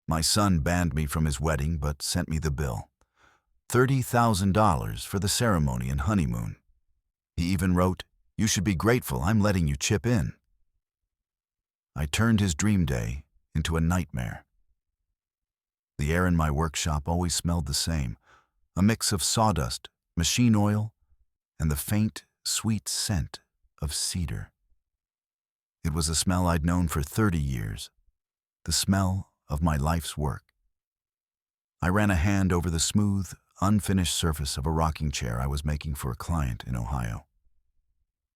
My son banned me from his wedding but sent me the bill. $30,000 for the ceremony and honeymoon. He even wrote, "You should be grateful I'm letting you chip in." I turned his dream day into a nightmare. The air in my workshop always smelled the same, a mix of sawdust, machine oil, and the faint, sweet scent of cedar. It was a smell I'd known for 30 years, the smell of my life's work. I ran a hand over the smooth, unfinished surface of a rocking chair I was making for a client in Ohio.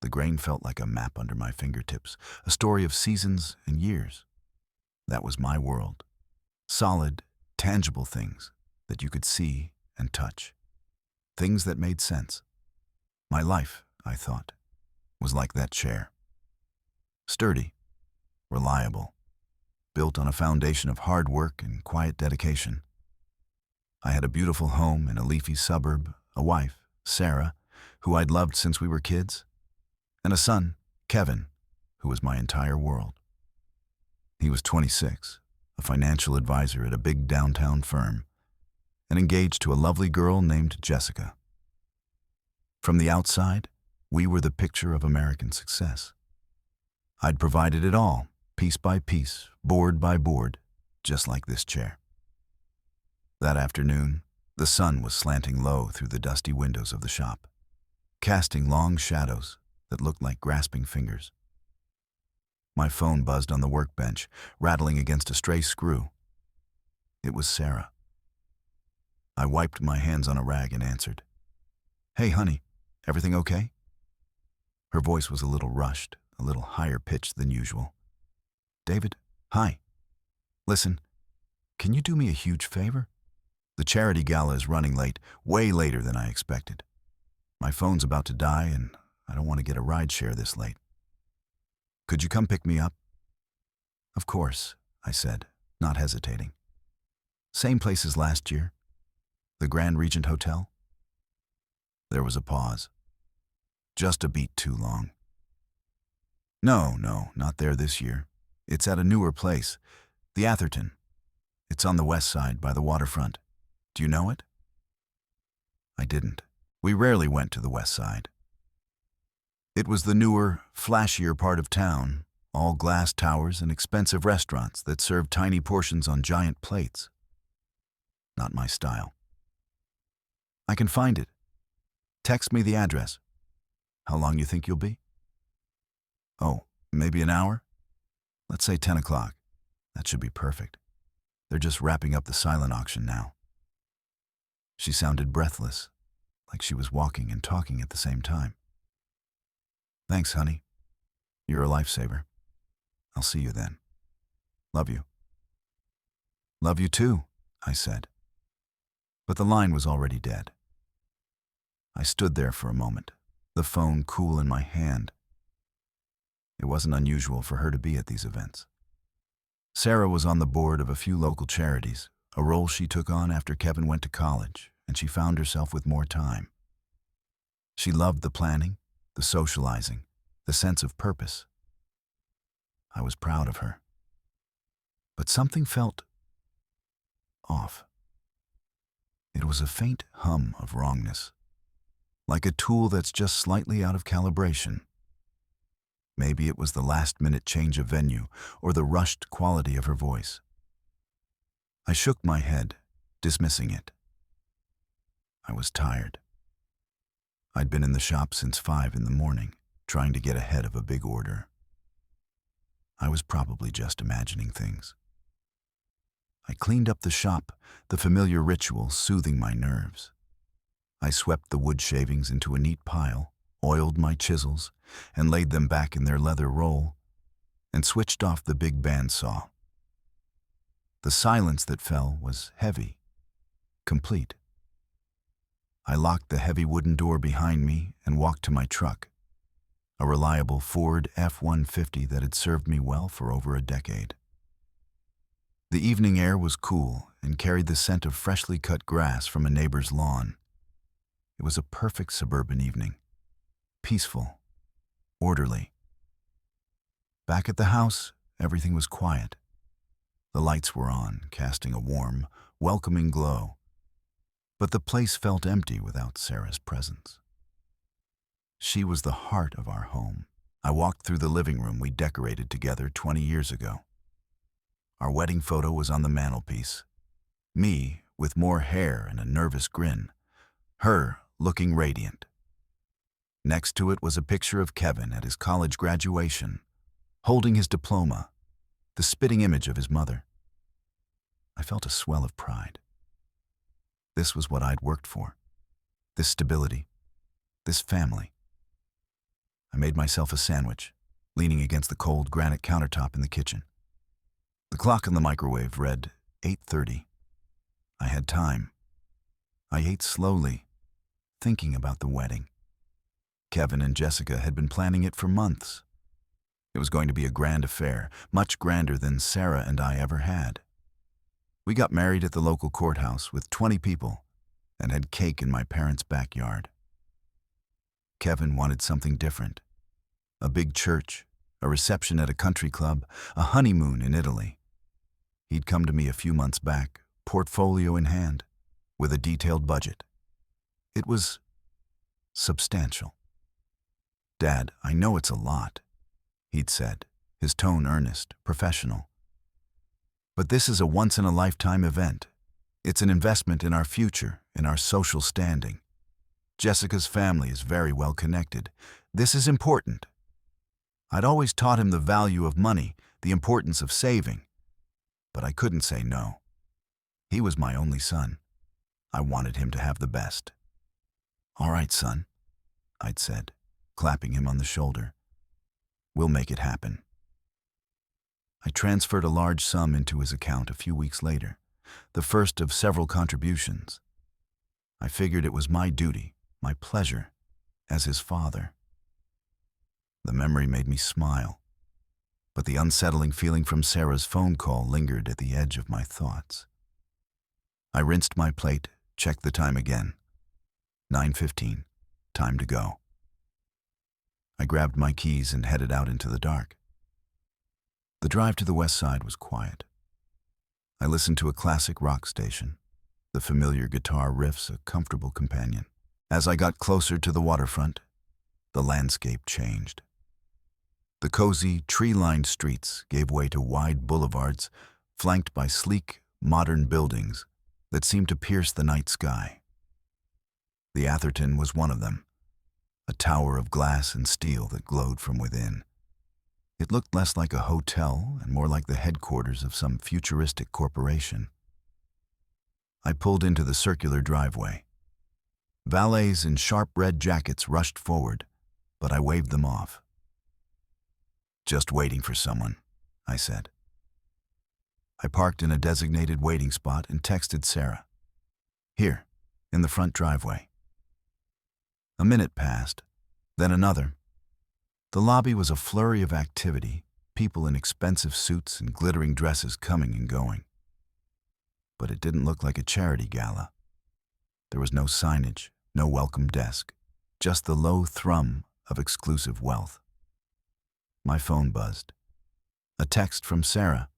The grain felt like a map under my fingertips, a story of seasons and years. That was my world. Solid, tangible things that you could see and touch. Things that made sense. My life, I thought, was like that chair. Sturdy, reliable, built on a foundation of hard work and quiet dedication. I had a beautiful home in a leafy suburb, a wife, Sarah, who I'd loved since we were kids, and a son, Kevin, who was my entire world. He was 26, a financial advisor at a big downtown firm, and engaged to a lovely girl named Jessica. From the outside, we were the picture of American success. I'd provided it all, piece by piece, board by board, just like this chair. That afternoon, the sun was slanting low through the dusty windows of the shop, casting long shadows that looked like grasping fingers. My phone buzzed on the workbench, rattling against a stray screw. It was Sarah. I wiped my hands on a rag and answered. "Hey, honey, everything okay?" Her voice was a little rushed, a little higher pitched than usual. "David, hi. Listen, can you do me a huge favor? The charity gala is running late, way later than I expected. My phone's about to die and I don't want to get a ride share this late. Could you come pick me up?" "Of course," I said, not hesitating. "Same place as last year? The Grand Regent Hotel?" There was a pause. Just a beat too long. No, not there this year. It's at a newer place, the Atherton. It's on the west side by the waterfront. Do you know it?" I didn't. We rarely went to the west side. It was the newer, flashier part of town, all glass towers and expensive restaurants that served tiny portions on giant plates. Not my style. "I can find it. Text me the address. How long you think you'll be?" "Oh, maybe an hour? Let's say 10 o'clock. That should be perfect. They're just wrapping up the silent auction now." She sounded breathless, like she was walking and talking at the same time. "Thanks, honey. You're a lifesaver. I'll see you then. Love you." "Love you too," I said. But the line was already dead. I stood there for a moment, the phone cool in my hand. It wasn't unusual for her to be at these events. Sarah was on the board of a few local charities, a role she took on after Kevin went to college, and she found herself with more time. She loved the planning, the socializing, the sense of purpose. I was proud of her. But something felt off. It was a faint hum of wrongness, like a tool that's just slightly out of calibration. Maybe it was the last-minute change of venue or the rushed quality of her voice. I shook my head, dismissing it. I was tired. I'd been in the shop since 5 in the morning, trying to get ahead of a big order. I was probably just imagining things. I cleaned up the shop, the familiar ritual soothing my nerves. I swept the wood shavings into a neat pile, oiled my chisels, and laid them back in their leather roll, and switched off the big bandsaw. The silence that fell was heavy, complete. I locked the heavy wooden door behind me and walked to my truck, a reliable Ford F-150 that had served me well for over a decade. The evening air was cool and carried the scent of freshly cut grass from a neighbor's lawn. It was a perfect suburban evening, peaceful, orderly. Back at the house, everything was quiet. The lights were on, casting a warm, welcoming glow. But the place felt empty without Sarah's presence. She was the heart of our home. I walked through the living room we decorated together 20 years ago. Our wedding photo was on the mantelpiece. Me, with more hair and a nervous grin. Her, looking radiant. Next to it was a picture of Kevin at his college graduation, holding his diploma, the spitting image of his mother. I felt a swell of pride. This was what I'd worked for. This stability. This family. I made myself a sandwich, leaning against the cold granite countertop in the kitchen. The clock in the microwave read 8:30. I had time. I ate slowly, thinking about the wedding. Kevin and Jessica had been planning it for months. It was going to be a grand affair, much grander than Sarah and I ever had. We got married at the local courthouse with 20 people and had cake in my parents' backyard. Kevin wanted something different. A big church, a reception at a country club, a honeymoon in Italy. He'd come to me a few months back, portfolio in hand, with a detailed budget. It was substantial. "Dad, I know it's a lot," he'd said, his tone earnest, professional. "But this is a once-in-a-lifetime event. It's an investment in our future, in our social standing. Jessica's family is very well connected. This is important." I'd always taught him the value of money, the importance of saving. But I couldn't say no. He was my only son. I wanted him to have the best. "All right, son," I'd said, clapping him on the shoulder. "We'll make it happen." I transferred a large sum into his account a few weeks later, the first of several contributions. I figured it was my duty, my pleasure, as his father. The memory made me smile, but the unsettling feeling from Sarah's phone call lingered at the edge of my thoughts. I rinsed my plate, checked the time again. 9:15, time to go. I grabbed my keys and headed out into the dark. The drive to the west side was quiet. I listened to a classic rock station, the familiar guitar riffs a comfortable companion. As I got closer to the waterfront, the landscape changed. The cozy, tree-lined streets gave way to wide boulevards flanked by sleek, modern buildings that seemed to pierce the night sky. The Atherton was one of them, a tower of glass and steel that glowed from within. It looked less like a hotel and more like the headquarters of some futuristic corporation. I pulled into the circular driveway. Valets in sharp red jackets rushed forward, but I waved them off. "Just waiting for someone," I said. I parked in a designated waiting spot and texted Sarah. "Here, in the front driveway." A minute passed, then another. The lobby was a flurry of activity, people in expensive suits and glittering dresses coming and going. But it didn't look like a charity gala. There was no signage, no welcome desk, just the low thrum of exclusive wealth. My phone buzzed. A text from Sarah.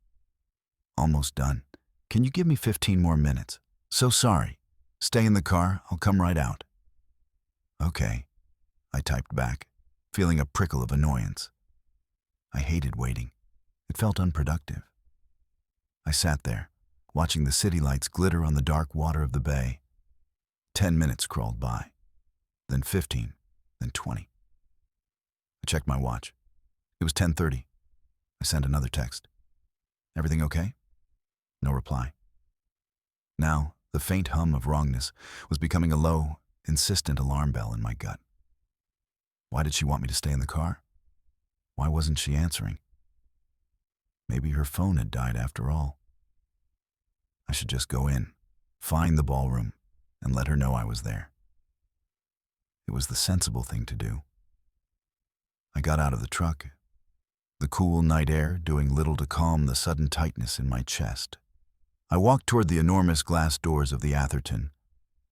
"Almost done. Can you give me 15 more minutes? So sorry. Stay in the car, I'll come right out." "Okay," I typed back, feeling a prickle of annoyance. I hated waiting. It felt unproductive. I sat there, watching the city lights glitter on the dark water of the bay. 10 minutes crawled by, then 15, then 20. I checked my watch. It was 10:30. I sent another text. "Everything okay?" No reply. Now, the faint hum of wrongness was becoming a low, insistent alarm bell in my gut. Why did she want me to stay in the car? Why wasn't she answering? Maybe her phone had died after all. I should just go in, find the ballroom, and let her know I was there. It was the sensible thing to do. I got out of the truck, the cool night air doing little to calm the sudden tightness in my chest. I walked toward the enormous glass doors of the Atherton,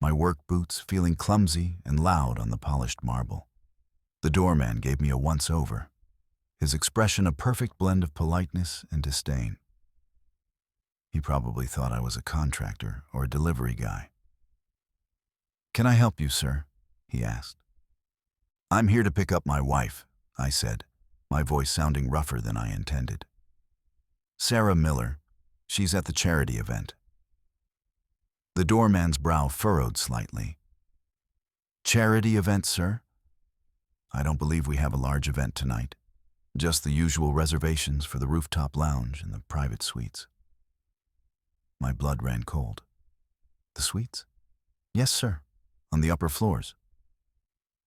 my work boots feeling clumsy and loud on the polished marble. The doorman gave me a once-over, his expression a perfect blend of politeness and disdain. He probably thought I was a contractor or a delivery guy. "Can I help you, sir?" he asked. "I'm here to pick up my wife," I said, my voice sounding rougher than I intended. "Sarah Miller. She's at the charity event." The doorman's brow furrowed slightly. "Charity event, sir? I don't believe we have a large event tonight. Just the usual reservations for the rooftop lounge and the private suites." My blood ran cold. "The suites?" "Yes, sir. On the upper floors."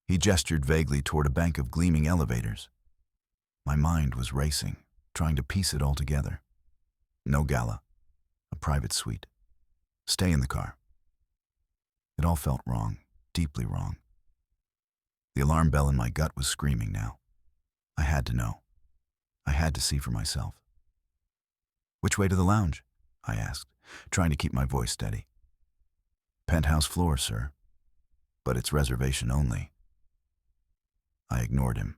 He gestured vaguely toward a bank of gleaming elevators. My mind was racing, trying to piece it all together. No gala. A private suite. Stay in the car. It all felt wrong, deeply wrong. The alarm bell in my gut was screaming now. I had to know. I had to see for myself. "Which way to the lounge?" I asked, trying to keep my voice steady. "Penthouse floor, sir. But it's reservation only." I ignored him.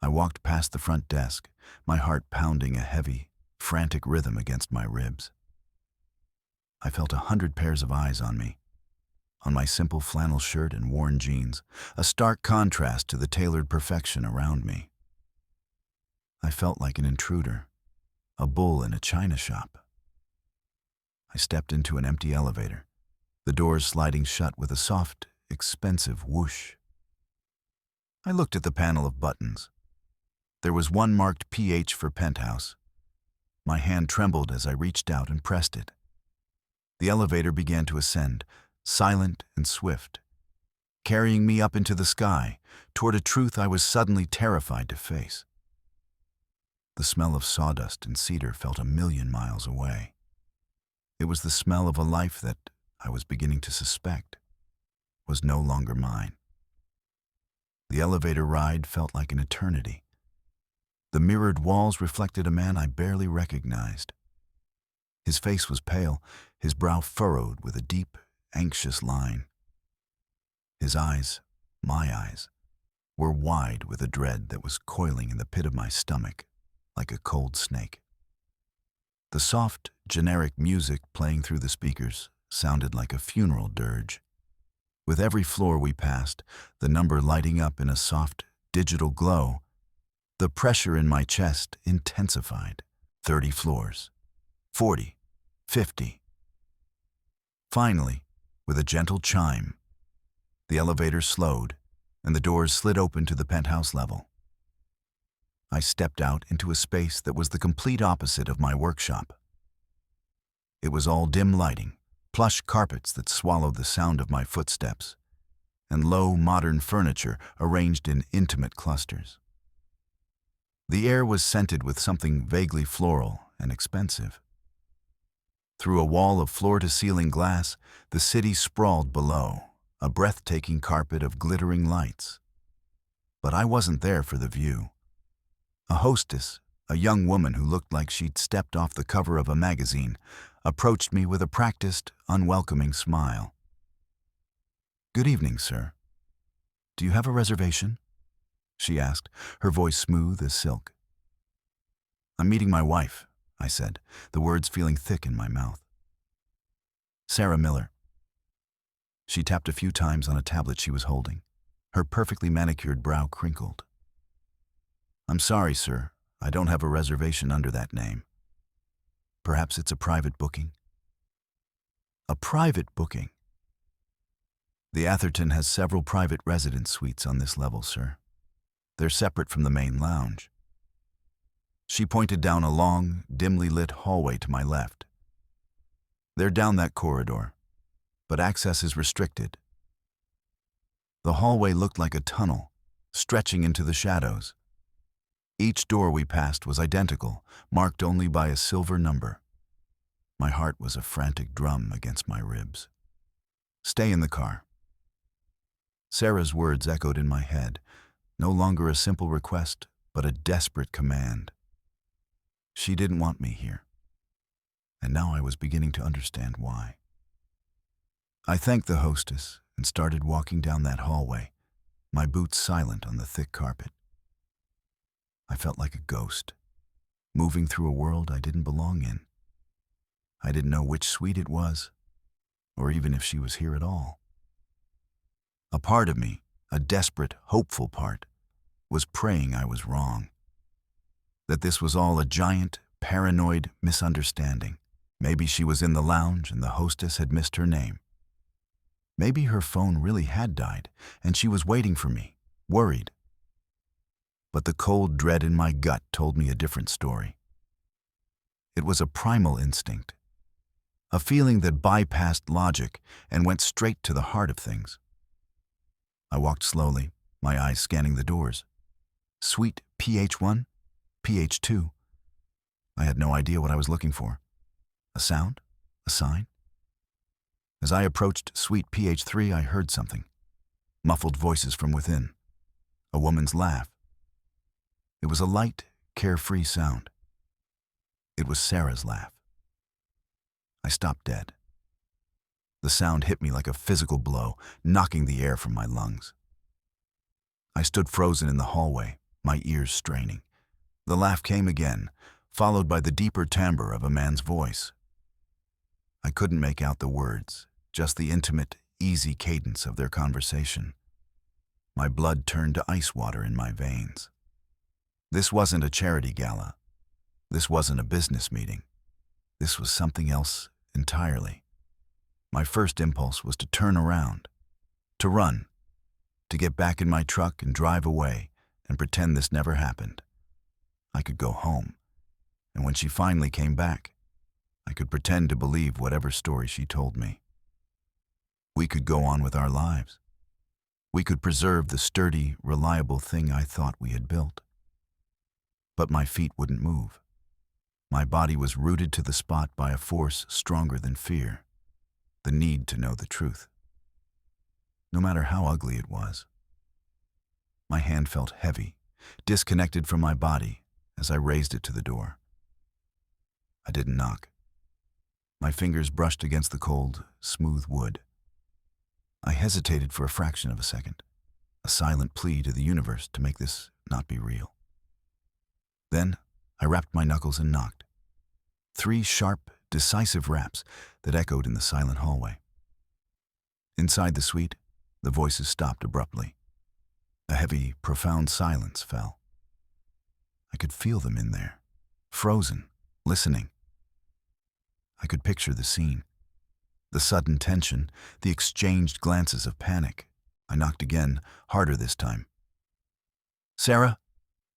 I walked past the front desk, my heart pounding a heavy, frantic rhythm against my ribs. I felt 100 pairs of eyes on me, on my simple flannel shirt and worn jeans, a stark contrast to the tailored perfection around me. I felt like an intruder, a bull in a china shop. I stepped into an empty elevator, the doors sliding shut with a soft, expensive whoosh. I looked at the panel of buttons. There was one marked PH for penthouse. My hand trembled as I reached out and pressed it. The elevator began to ascend, silent and swift, carrying me up into the sky, toward a truth I was suddenly terrified to face. The smell of sawdust and cedar felt 1,000,000 miles away. It was the smell of a life that, I was beginning to suspect, was no longer mine. The elevator ride felt like an eternity. The mirrored walls reflected a man I barely recognized. His face was pale, his brow furrowed with a deep, anxious line. His eyes, my eyes, were wide with a dread that was coiling in the pit of my stomach, like a cold snake. The soft, generic music playing through the speakers sounded like a funeral dirge. With every floor we passed, the number lighting up in a soft, digital glow, the pressure in my chest intensified. 30 floors, 40, 50. Finally, with a gentle chime, the elevator slowed and the doors slid open to the penthouse level. I stepped out into a space that was the complete opposite of my workshop. It was all dim lighting, plush carpets that swallowed the sound of my footsteps, and low, modern furniture arranged in intimate clusters. The air was scented with something vaguely floral and expensive. Through a wall of floor-to-ceiling glass, the city sprawled below, a breathtaking carpet of glittering lights. But I wasn't there for the view. A hostess, a young woman who looked like she'd stepped off the cover of a magazine, approached me with a practiced, unwelcoming smile. "Good evening, sir. Do you have a reservation?" she asked, her voice smooth as silk. "I'm meeting my wife," I said, the words feeling thick in my mouth. "Sarah Miller." She tapped a few times on a tablet she was holding. Her perfectly manicured brow crinkled. "I'm sorry, sir. I don't have a reservation under that name. Perhaps it's a private booking?" "A private booking?" "The Atherton has several private residence suites on this level, sir. They're separate from the main lounge." She pointed down a long, dimly lit hallway to my left. "They're down that corridor, but access is restricted." The hallway looked like a tunnel, stretching into the shadows. Each door we passed was identical, marked only by a silver number. My heart was a frantic drum against my ribs. "Stay in the car." Sarah's words echoed in my head, no longer a simple request, but a desperate command. She didn't want me here, and now I was beginning to understand why. I thanked the hostess and started walking down that hallway, my boots silent on the thick carpet. I felt like a ghost, moving through a world I didn't belong in. I didn't know which suite it was, or even if she was here at all. A part of me, a desperate, hopeful part, was praying I was wrong. That this was all a giant, paranoid misunderstanding. Maybe she was in the lounge and the hostess had missed her name. Maybe her phone really had died and she was waiting for me, worried. But the cold dread in my gut told me a different story. It was a primal instinct, a feeling that bypassed logic and went straight to the heart of things. I walked slowly, my eyes scanning the doors. Suite PH1, PH2. I had no idea what I was looking for. A sound? A sign? As I approached Suite PH3, I heard something. Muffled voices from within. A woman's laugh. It was a light, carefree sound. It was Sarah's laugh. I stopped dead. The sound hit me like a physical blow, knocking the air from my lungs. I stood frozen in the hallway, my ears straining. The laugh came again, followed by the deeper timbre of a man's voice. I couldn't make out the words, just the intimate, easy cadence of their conversation. My blood turned to ice water in my veins. This wasn't a charity gala. This wasn't a business meeting. This was something else entirely. My first impulse was to turn around, to run, to get back in my truck and drive away and pretend this never happened. I could go home, and when she finally came back, I could pretend to believe whatever story she told me. We could go on with our lives. We could preserve the sturdy, reliable thing I thought we had built. But my feet wouldn't move. My body was rooted to the spot by a force stronger than fear, the need to know the truth. No matter how ugly it was. My hand felt heavy, disconnected from my body as I raised it to the door. I didn't knock. My fingers brushed against the cold, smooth wood. I hesitated for a fraction of a second, a silent plea to the universe to make this not be real. Then I rapped my knuckles and knocked. 3 sharp, decisive raps that echoed in the silent hallway. Inside the suite, the voices stopped abruptly. A heavy, profound silence fell. I could feel them in there, frozen, listening. I could picture the scene, the sudden tension, the exchanged glances of panic. I knocked again, harder this time. "Sarah?"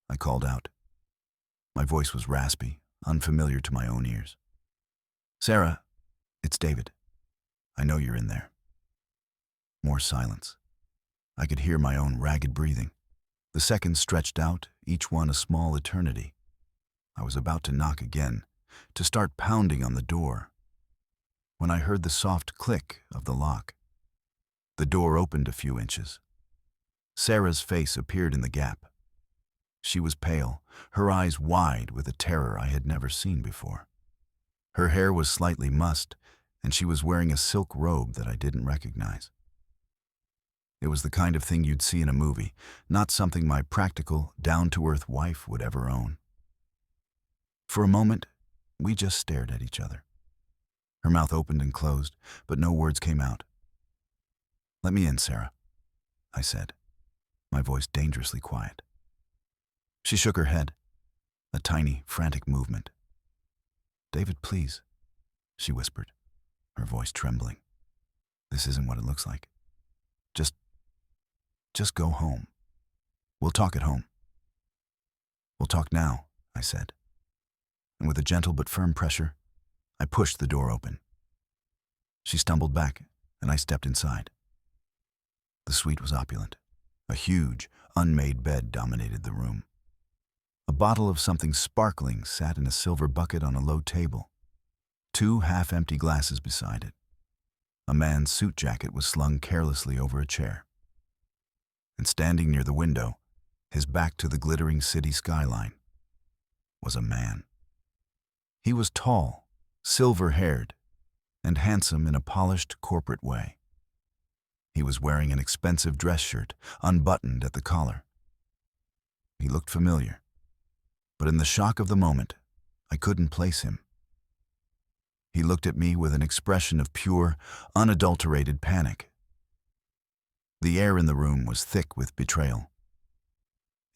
I called out. My voice was raspy, unfamiliar to my own ears. "Sarah, it's David. I know you're in there." More silence. I could hear my own ragged breathing. The seconds stretched out, each one a small eternity. I was about to knock again, to start pounding on the door, when I heard the soft click of the lock. The door opened a few inches. Sarah's face appeared in the gap. She was pale, her eyes wide with a terror I had never seen before. Her hair was slightly mussed, and she was wearing a silk robe that I didn't recognize. It was the kind of thing you'd see in a movie, not something my practical, down-to-earth wife would ever own. For a moment, we just stared at each other. Her mouth opened and closed, but no words came out. "Let me in, Sarah," I said, my voice dangerously quiet. She shook her head, a tiny, frantic movement. "David, please," she whispered, her voice trembling. "This isn't what it looks like. Just go home. We'll talk at home." "We'll talk now," I said. And with a gentle but firm pressure, I pushed the door open. She stumbled back, and I stepped inside. The suite was opulent. A huge, unmade bed dominated the room. A bottle of something sparkling sat in a silver bucket on a low table. 2 half-empty glasses beside it. A man's suit jacket was slung carelessly over a chair. And standing near the window, his back to the glittering city skyline, was a man. He was tall, silver-haired, and handsome in a polished corporate way. He was wearing an expensive dress shirt, unbuttoned at the collar. He looked familiar, but in the shock of the moment, I couldn't place him. He looked at me with an expression of pure, unadulterated panic. The air in the room was thick with betrayal.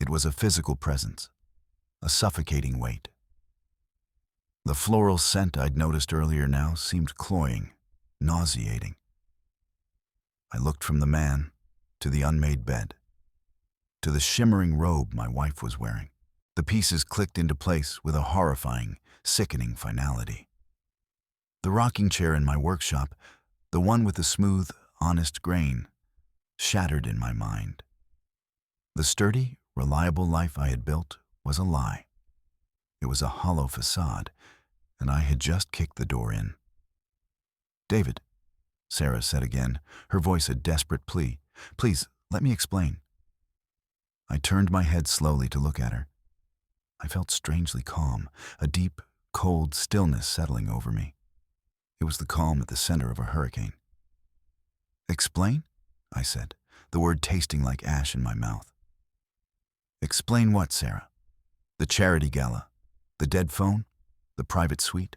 It was a physical presence, a suffocating weight. The floral scent I'd noticed earlier now seemed cloying, nauseating. I looked from the man to the unmade bed, to the shimmering robe my wife was wearing. The pieces clicked into place with a horrifying, sickening finality. The rocking chair in my workshop, the one with the smooth, honest grain, shattered in my mind. The sturdy, reliable life I had built was a lie. It was a hollow facade, and I had just kicked the door in. "David," Sarah said again, her voice a desperate plea. "Please, let me explain." I turned my head slowly to look at her. I felt strangely calm, a deep, cold stillness settling over me. It was the calm at the center of a hurricane. "Explain?" I said, the word tasting like ash in my mouth. "Explain what, Sarah? The charity gala? The dead phone? The private suite?"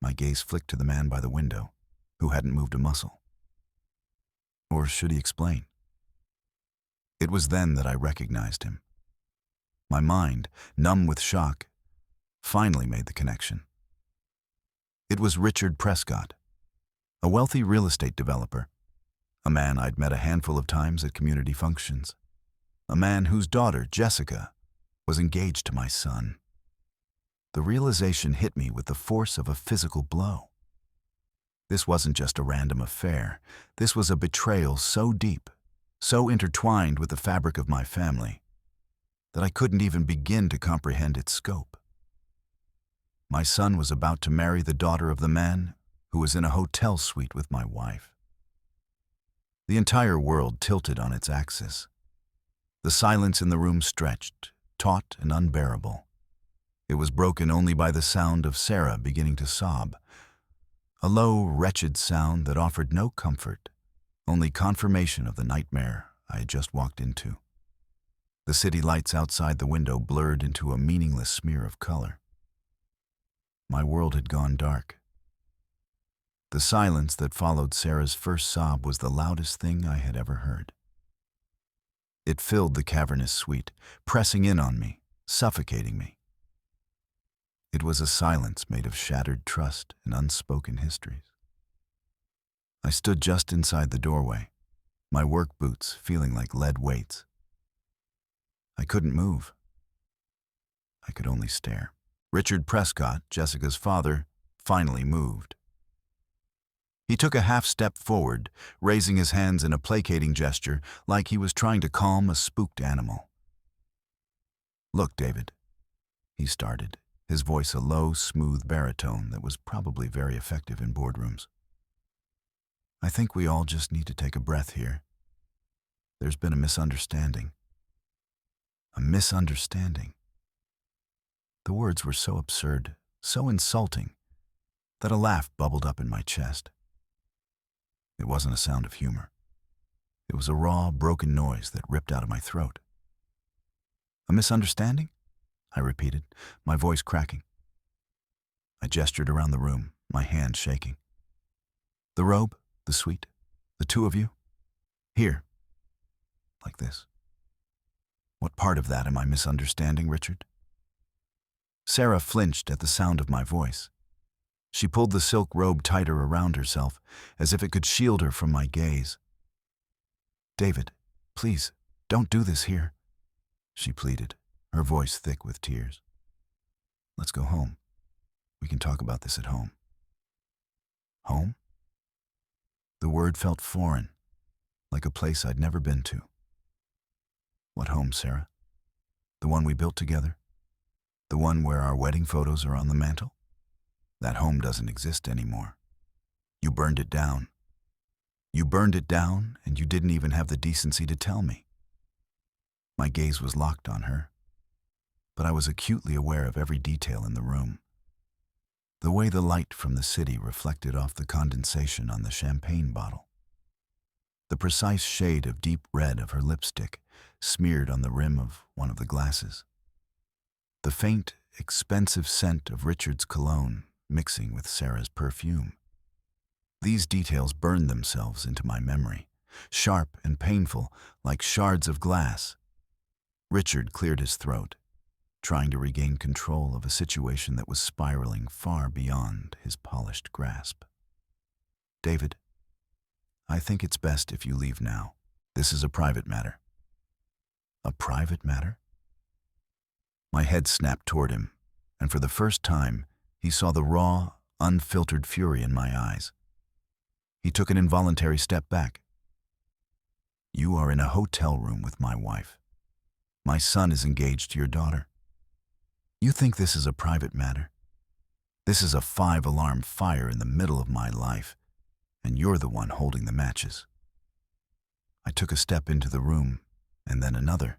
My gaze flicked to the man by the window, who hadn't moved a muscle. Or should he explain? It was then that I recognized him. My mind, numb with shock, finally made the connection. It was Richard Prescott, a wealthy real estate developer, a man I'd met a handful of times at community functions, a man whose daughter, Jessica, was engaged to my son. The realization hit me with the force of a physical blow. This wasn't just a random affair. This was a betrayal so deep, so intertwined with the fabric of my family, that I couldn't even begin to comprehend its scope. My son was about to marry the daughter of the man who was in a hotel suite with my wife. The entire world tilted on its axis. The silence in the room stretched, taut and unbearable. It was broken only by the sound of Sarah beginning to sob, a low, wretched sound that offered no comfort, only confirmation of the nightmare I had just walked into. The city lights outside the window blurred into a meaningless smear of color. My world had gone dark. The silence that followed Sarah's first sob was the loudest thing I had ever heard. It filled the cavernous suite, pressing in on me, suffocating me. It was a silence made of shattered trust and unspoken histories. I stood just inside the doorway, my work boots feeling like lead weights. I couldn't move. I could only stare. Richard Prescott, Jessica's father, finally moved. He took a half step forward, raising his hands in a placating gesture like he was trying to calm a spooked animal. "Look, David," he started, his voice a low, smooth baritone that was probably very effective in boardrooms. "I think we all just need to take a breath here. There's been a misunderstanding." A misunderstanding. The words were so absurd, so insulting, that a laugh bubbled up in my chest. It wasn't a sound of humor. It was a raw, broken noise that ripped out of my throat. "A misunderstanding?" I repeated, my voice cracking. I gestured around the room, my hand shaking. "The robe, the suite, the two of you, here, like this. What part of that am I misunderstanding, Richard?" Sarah flinched at the sound of my voice. She pulled the silk robe tighter around herself, as if it could shield her from my gaze. "David, please, don't do this here," she pleaded, her voice thick with tears. "Let's go home. We can talk about this at home." Home? The word felt foreign, like a place I'd never been to. "What home, Sarah? The one we built together? The one where our wedding photos are on the mantel? That home doesn't exist anymore. You burned it down. You burned it down, and you didn't even have the decency to tell me." My gaze was locked on her, but I was acutely aware of every detail in the room. The way the light from the city reflected off the condensation on the champagne bottle. The precise shade of deep red of her lipstick smeared on the rim of one of the glasses. The faint, expensive scent of Richard's cologne mixing with Sarah's perfume. These details burned themselves into my memory, sharp and painful, like shards of glass. Richard cleared his throat, trying to regain control of a situation that was spiraling far beyond his polished grasp. "David, I think it's best if you leave now. This is a private matter." "A private matter?" My head snapped toward him, and for the first time, he saw the raw, unfiltered fury in my eyes. He took an involuntary step back. "You are in a hotel room with my wife. My son is engaged to your daughter. You think this is a private matter? This is a 5-alarm fire in the middle of my life, and you're the one holding the matches." I took a step into the room, and then another.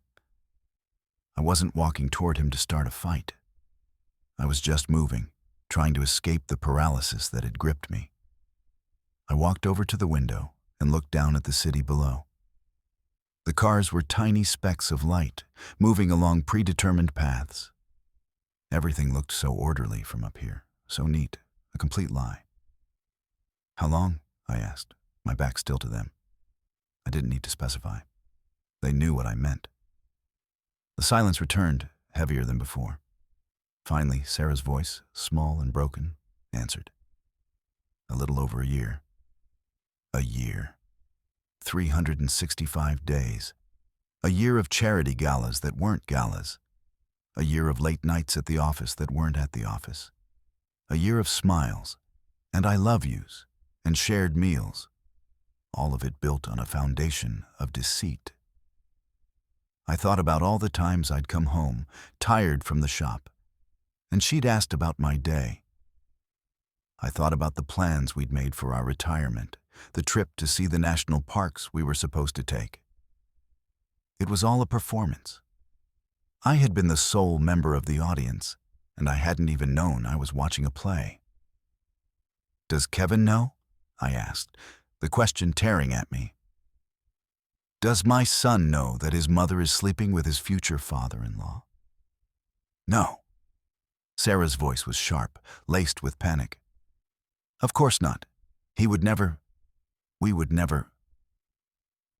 I wasn't walking toward him to start a fight. I was just moving, trying to escape the paralysis that had gripped me. I walked over to the window and looked down at the city below. The cars were tiny specks of light, moving along predetermined paths. Everything looked so orderly from up here, so neat, a complete lie. "How long?" I asked, my back still to them. I didn't need to specify. They knew what I meant. The silence returned, heavier than before. Finally, Sarah's voice, small and broken, answered. "A little over a year." A year. 365 days. A year of charity galas that weren't galas. A year of late nights at the office that weren't at the office. A year of smiles, and I love yous, and shared meals. All of it built on a foundation of deceit. I thought about all the times I'd come home, tired from the shop, and she'd asked about my day. I thought about the plans we'd made for our retirement, the trip to see the national parks we were supposed to take. It was all a performance. I had been the sole member of the audience, and I hadn't even known I was watching a play. "Does Kevin know?" I asked, the question tearing at me. "Does my son know that his mother is sleeping with his future father-in-law?" "No." Sarah's voice was sharp, laced with panic. "Of course not. He would never. We would never."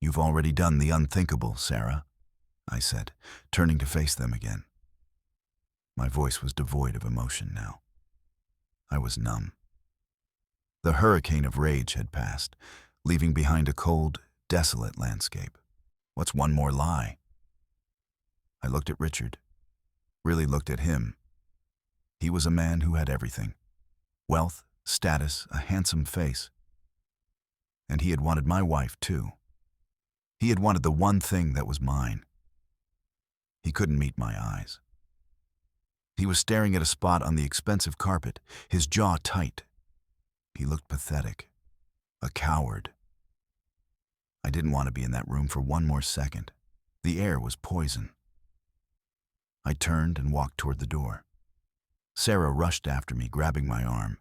"You've already done the unthinkable, Sarah," I said, turning to face them again. My voice was devoid of emotion now. I was numb. The hurricane of rage had passed, leaving behind a cold, desolate landscape. What's one more lie? I looked at Richard, really looked at him. He was a man who had everything: wealth, status, a handsome face. And he had wanted my wife, too. He had wanted the one thing that was mine. He couldn't meet my eyes. He was staring at a spot on the expensive carpet, his jaw tight. He looked pathetic, a coward. I didn't want to be in that room for one more second. The air was poison. I turned and walked toward the door. Sarah rushed after me, grabbing my arm.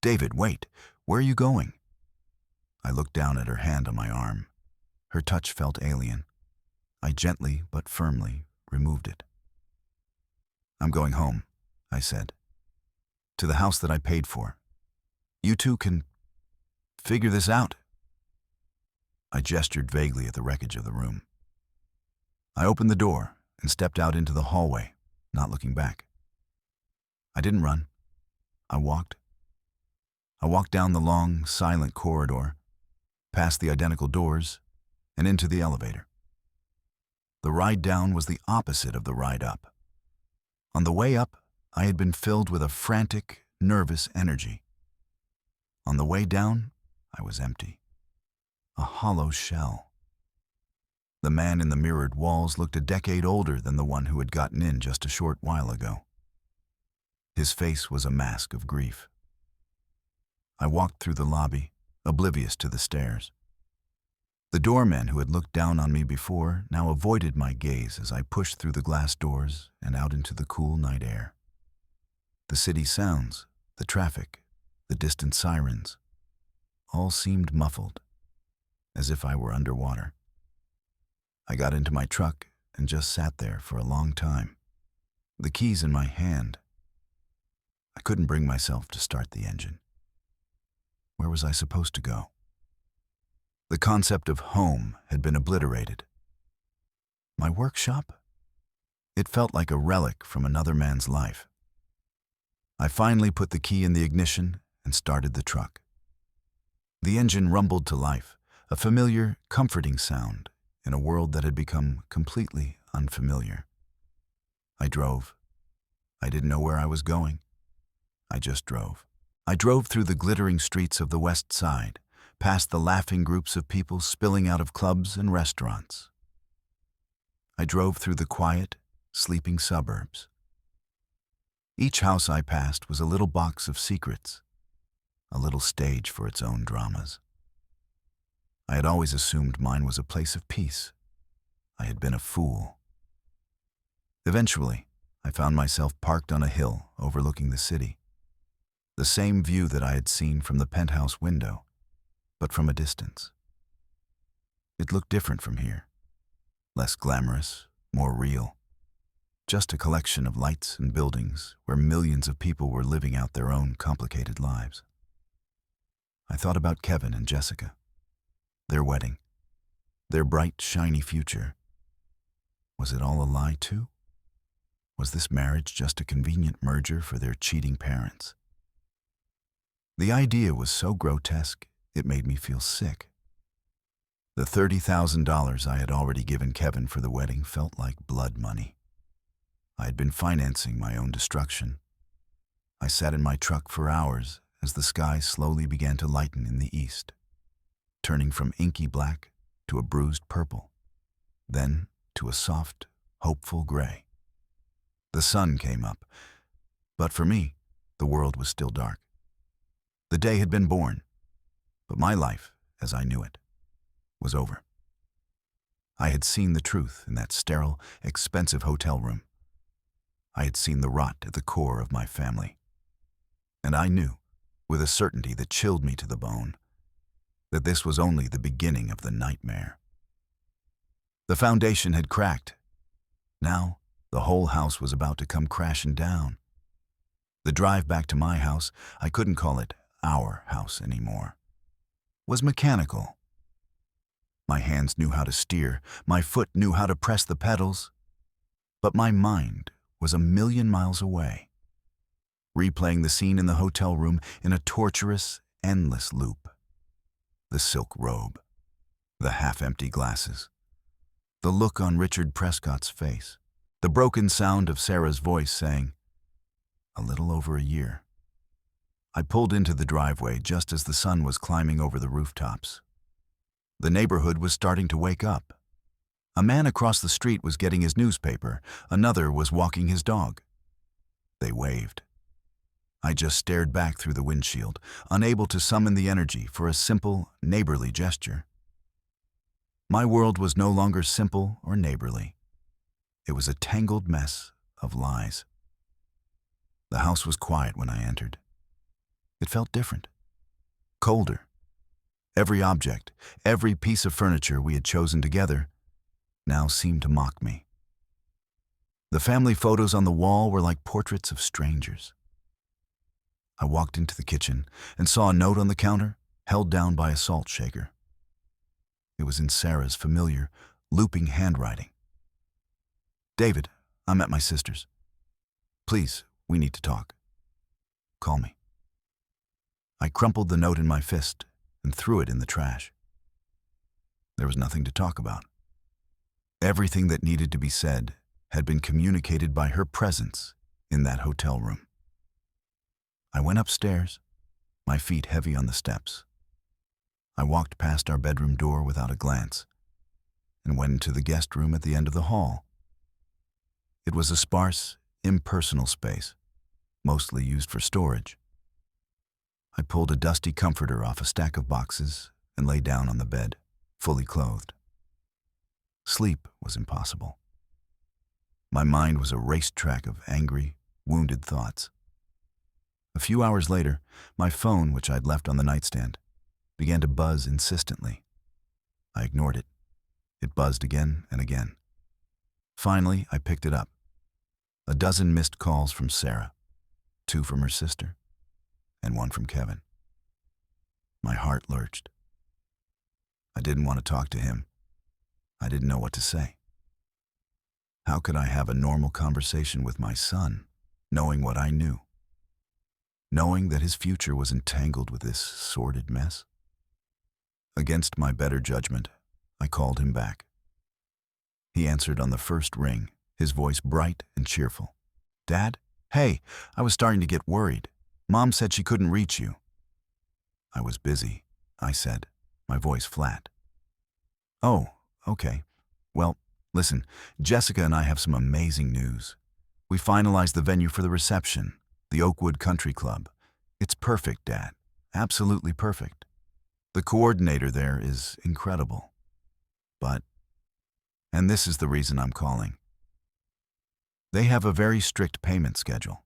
"David, wait. Where are you going?" I looked down at her hand on my arm. Her touch felt alien. I gently but firmly removed it. "I'm going home," I said. "To the house that I paid for. You two can figure this out." I gestured vaguely at the wreckage of the room. I opened the door and stepped out into the hallway, not looking back. I didn't run. I walked. I walked down the long, silent corridor, past the identical doors, and into the elevator. The ride down was the opposite of the ride up. On the way up, I had been filled with a frantic, nervous energy. On the way down, I was empty. A hollow shell. The man in the mirrored walls looked a decade older than the one who had gotten in just a short while ago. His face was a mask of grief. I walked through the lobby, oblivious to the stairs. The doorman who had looked down on me before now avoided my gaze as I pushed through the glass doors and out into the cool night air. The city sounds, the traffic, the distant sirens, all seemed muffled, as if I were underwater. I got into my truck and just sat there for a long time, the keys in my hand. I couldn't bring myself to start the engine. Where was I supposed to go? The concept of home had been obliterated. My workshop? It felt like a relic from another man's life. I finally put the key in the ignition and started the truck. The engine rumbled to life, a familiar, comforting sound in a world that had become completely unfamiliar. I drove. I didn't know where I was going. I just drove. I drove through the glittering streets of the West Side, past the laughing groups of people spilling out of clubs and restaurants. I drove through the quiet, sleeping suburbs. Each house I passed was a little box of secrets, a little stage for its own dramas. I had always assumed mine was a place of peace. I had been a fool. Eventually, I found myself parked on a hill overlooking the city. The same view that I had seen from the penthouse window, but from a distance. It looked different from here. Less glamorous, more real. Just a collection of lights and buildings where millions of people were living out their own complicated lives. I thought about Kevin and Jessica, their wedding, their bright, shiny future. Was it all a lie too? Was this marriage just a convenient merger for their cheating parents? The idea was so grotesque, it made me feel sick. The $30,000 I had already given Kevin for the wedding felt like blood money. I had been financing my own destruction. I sat in my truck for hours as the sky slowly began to lighten in the east, turning from inky black to a bruised purple, then to a soft, hopeful gray. The sun came up, but for me, the world was still dark. The day had been born, but my life, as I knew it, was over. I had seen the truth in that sterile, expensive hotel room. I had seen the rot at the core of my family. And I knew, with a certainty that chilled me to the bone, that this was only the beginning of the nightmare. The foundation had cracked. Now, the whole house was about to come crashing down. The drive back to my house, I couldn't call it our house anymore, was mechanical. My hands knew how to steer, my foot knew how to press the pedals, but my mind was a million miles away, replaying the scene in the hotel room in a torturous, endless loop. The silk robe, the half-empty glasses, the look on Richard Prescott's face, the broken sound of Sarah's voice saying, "A little over a year." I pulled into the driveway just as the sun was climbing over the rooftops. The neighborhood was starting to wake up. A man across the street was getting his newspaper, another was walking his dog. They waved. I just stared back through the windshield, unable to summon the energy for a simple, neighborly gesture. My world was no longer simple or neighborly. It was a tangled mess of lies. The house was quiet when I entered. It felt different, colder. Every object, every piece of furniture we had chosen together now seemed to mock me. The family photos on the wall were like portraits of strangers. I walked into the kitchen and saw a note on the counter held down by a salt shaker. It was in Sarah's familiar, looping handwriting. "David, I'm at my sister's. Please, we need to talk. Call me." I crumpled the note in my fist and threw it in the trash. There was nothing to talk about. Everything that needed to be said had been communicated by her presence in that hotel room. I went upstairs, my feet heavy on the steps. I walked past our bedroom door without a glance and went into the guest room at the end of the hall. It was a sparse, impersonal space, mostly used for storage. I pulled a dusty comforter off a stack of boxes and lay down on the bed, fully clothed. Sleep was impossible. My mind was a racetrack of angry, wounded thoughts. A few hours later, my phone, which I'd left on the nightstand, began to buzz insistently. I ignored it. It buzzed again and again. Finally, I picked it up. A dozen missed calls from Sarah. 2 from her sister, and 1 from Kevin. My heart lurched. I didn't want to talk to him. I didn't know what to say. How could I have a normal conversation with my son, knowing what I knew? Knowing that his future was entangled with this sordid mess? Against my better judgment, I called him back. He answered on the first ring, his voice bright and cheerful. "Dad? Hey, I was starting to get worried. Mom said she couldn't reach you." "I was busy," I said, my voice flat. "Oh, okay. Well, listen, Jessica and I have some amazing news. We finalized the venue for the reception, the Oakwood Country Club. It's perfect, Dad. Absolutely perfect. The coordinator there is incredible. But, and this is the reason I'm calling, they have a very strict payment schedule.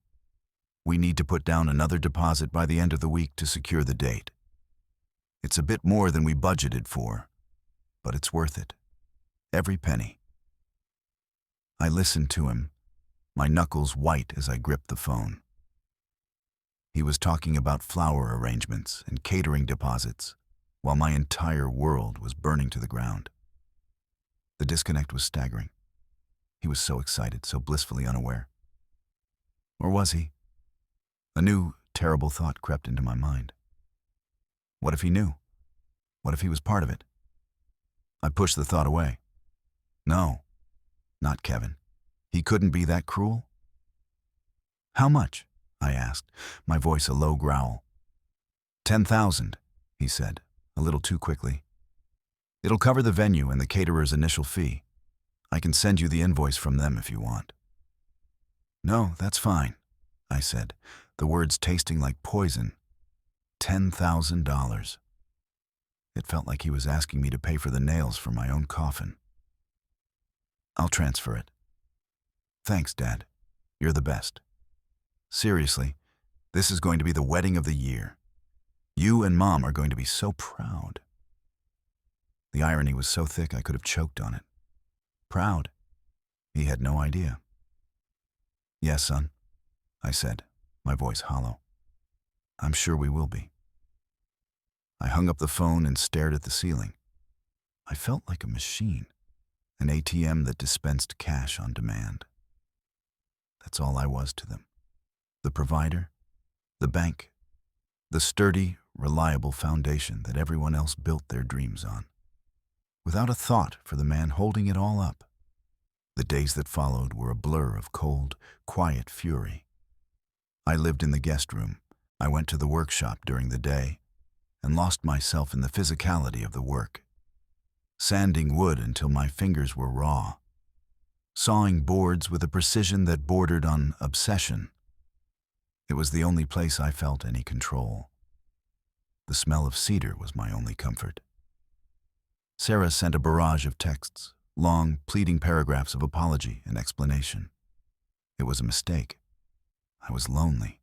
We need to put down another deposit by the end of the week to secure the date. It's a bit more than we budgeted for, but it's worth it. Every penny." I listened to him, my knuckles white as I gripped the phone. He was talking about flower arrangements and catering deposits, while my entire world was burning to the ground. The disconnect was staggering. He was so excited, so blissfully unaware. Or was he? A new, terrible thought crept into my mind. What if he knew? What if he was part of it? I pushed the thought away. No, not Kevin. He couldn't be that cruel. "How much?" I asked, my voice a low growl. 10,000, he said, a little too quickly. "It'll cover the venue and the caterer's initial fee. I can send you the invoice from them if you want." "No, that's fine," I said, the words tasting like poison. $10,000. It felt like he was asking me to pay for the nails for my own coffin. "I'll transfer it." "Thanks, Dad. You're the best. Seriously, this is going to be the wedding of the year. You and Mom are going to be so proud." The irony was so thick I could have choked on it. Proud? He had no idea. "Yes, son," I said, my voice hollow. "I'm sure we will be." I hung up the phone and stared at the ceiling. I felt like a machine, an ATM that dispensed cash on demand. That's all I was to them. The provider, the bank, the sturdy, reliable foundation that everyone else built their dreams on, without a thought for the man holding it all up. The days that followed were a blur of cold, quiet fury. I lived in the guest room. I went to the workshop during the day and lost myself in the physicality of the work, sanding wood until my fingers were raw, sawing boards with a precision that bordered on obsession. It was the only place I felt any control. The smell of cedar was my only comfort. Sarah sent a barrage of texts, long, pleading paragraphs of apology and explanation. It was a mistake. I was lonely.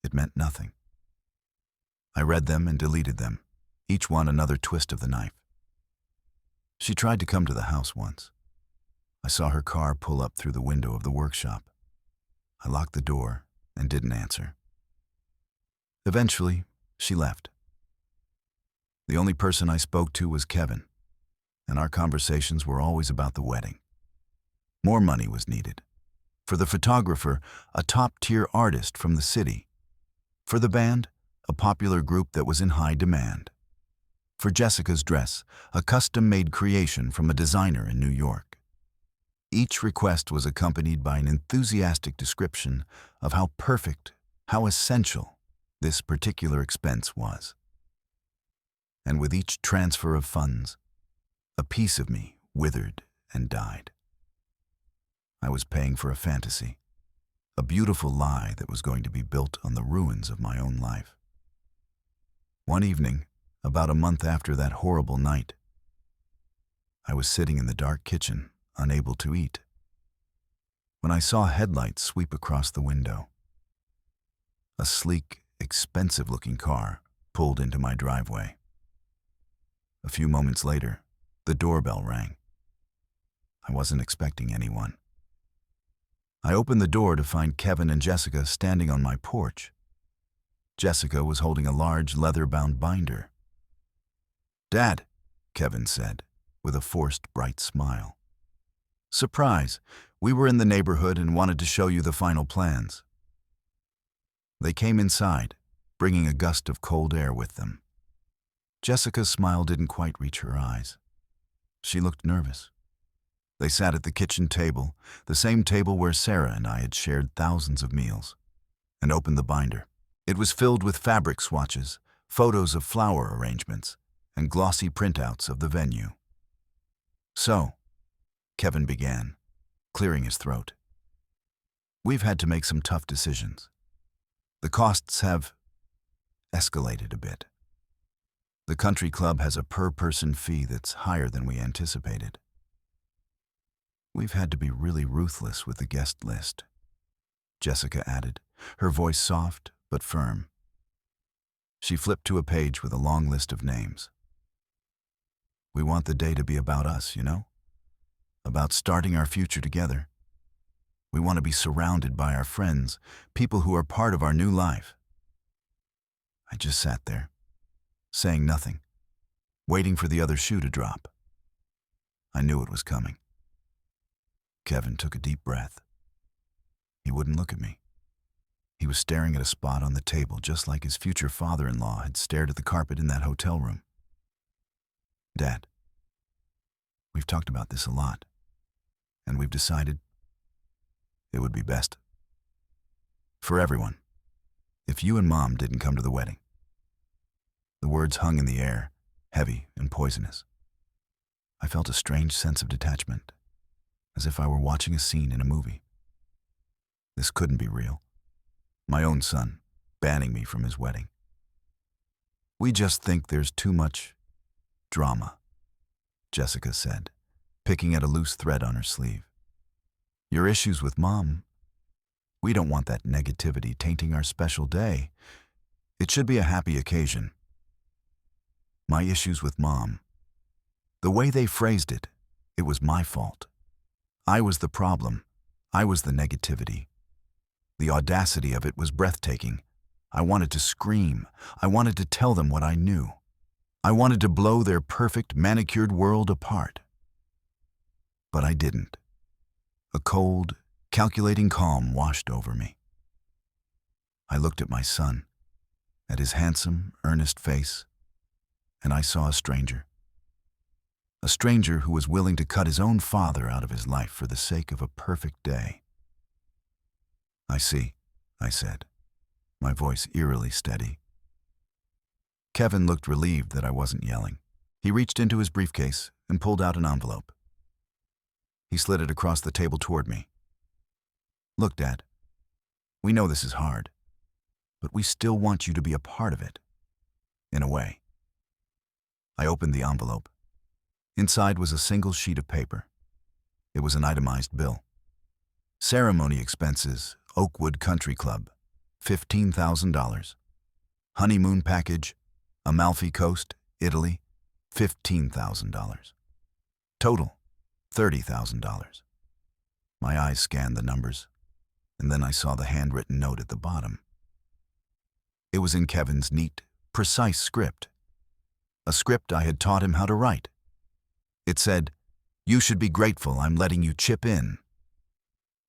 It meant nothing. I read them and deleted them, each one another twist of the knife. She tried to come to the house once. I saw her car pull up through the window of the workshop. I locked the door and didn't answer. Eventually, she left. The only person I spoke to was Kevin, and our conversations were always about the wedding. More money was needed. For the photographer, a top-tier artist from the city. For the band, a popular group that was in high demand. For Jessica's dress, a custom-made creation from a designer in New York. Each request was accompanied by an enthusiastic description of how perfect, how essential this particular expense was. And with each transfer of funds, a piece of me withered and died. I was paying for a fantasy, a beautiful lie that was going to be built on the ruins of my own life. One evening, about a month after that horrible night, I was sitting in the dark kitchen, unable to eat, when I saw headlights sweep across the window. A sleek, expensive-looking car pulled into my driveway. A few moments later, the doorbell rang. I wasn't expecting anyone. I opened the door to find Kevin and Jessica standing on my porch. Jessica was holding a large leather-bound binder. "Dad," Kevin said, with a forced bright smile. "Surprise! We were in the neighborhood and wanted to show you the final plans." They came inside, bringing a gust of cold air with them. Jessica's smile didn't quite reach her eyes. She looked nervous. They sat at the kitchen table, the same table where Sarah and I had shared thousands of meals, and opened the binder. It was filled with fabric swatches, photos of flower arrangements, and glossy printouts of the venue. "So," Kevin began, clearing his throat, "we've had to make some tough decisions. The costs have escalated a bit. The country club has a per-person fee that's higher than we anticipated. We've had to be really ruthless with the guest list," Jessica added, her voice soft but firm. She flipped to a page with a long list of names. "We want the day to be about us, you know? About starting our future together. We want to be surrounded by our friends, people who are part of our new life." I just sat there, saying nothing, waiting for the other shoe to drop. I knew it was coming. Kevin took a deep breath. He wouldn't look at me. He was staring at a spot on the table, just like his future father-in-law had stared at the carpet in that hotel room. "Dad, we've talked about this a lot, and we've decided it would be best for everyone if you and Mom didn't come to the wedding." The words hung in the air, heavy and poisonous. I felt a strange sense of detachment, as if I were watching a scene in a movie. This couldn't be real. My own son, banning me from his wedding. "We just think there's too much drama," Jessica said, picking at a loose thread on her sleeve. "Your issues with Mom, we don't want that negativity tainting our special day. It should be a happy occasion." My issues with Mom. The way they phrased it, it was my fault. I was the problem. I was the negativity. The audacity of it was breathtaking. I wanted to scream. I wanted to tell them what I knew. I wanted to blow their perfect, manicured world apart. But I didn't. A cold, calculating calm washed over me. I looked at my son, at his handsome, earnest face, and I saw a stranger. A stranger who was willing to cut his own father out of his life for the sake of a perfect day. "I see," I said, my voice eerily steady. Kevin looked relieved that I wasn't yelling. He reached into his briefcase and pulled out an envelope. He slid it across the table toward me. "Look, Dad, we know this is hard, but we still want you to be a part of it, in a way." I opened the envelope. Inside was a single sheet of paper. It was an itemized bill. Ceremony expenses, Oakwood Country Club, $15,000. Honeymoon package, Amalfi Coast, Italy, $15,000. Total, $30,000. My eyes scanned the numbers, and then I saw the handwritten note at the bottom. It was in Kevin's neat, precise script. A script I had taught him how to write. It said, "You should be grateful I'm letting you chip in."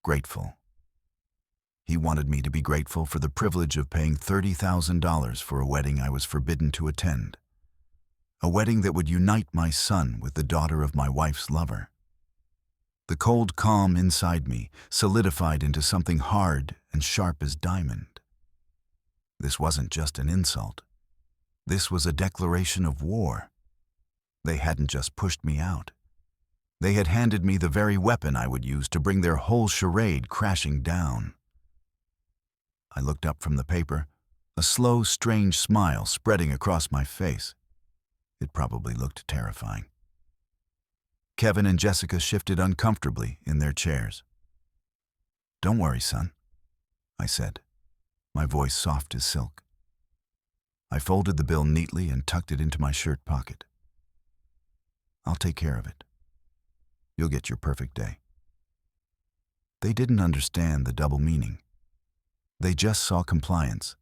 Grateful. He wanted me to be grateful for the privilege of paying $30,000 for a wedding I was forbidden to attend. A wedding that would unite my son with the daughter of my wife's lover. The cold calm inside me solidified into something hard and sharp as diamond. This wasn't just an insult. This was a declaration of war. They hadn't just pushed me out. They had handed me the very weapon I would use to bring their whole charade crashing down. I looked up from the paper, a slow, strange smile spreading across my face. It probably looked terrifying. Kevin and Jessica shifted uncomfortably in their chairs. "Don't worry, son," I said, my voice soft as silk. I folded the bill neatly and tucked it into my shirt pocket. "I'll take care of it. You'll get your perfect day." They didn't understand the double meaning. They just saw compliance.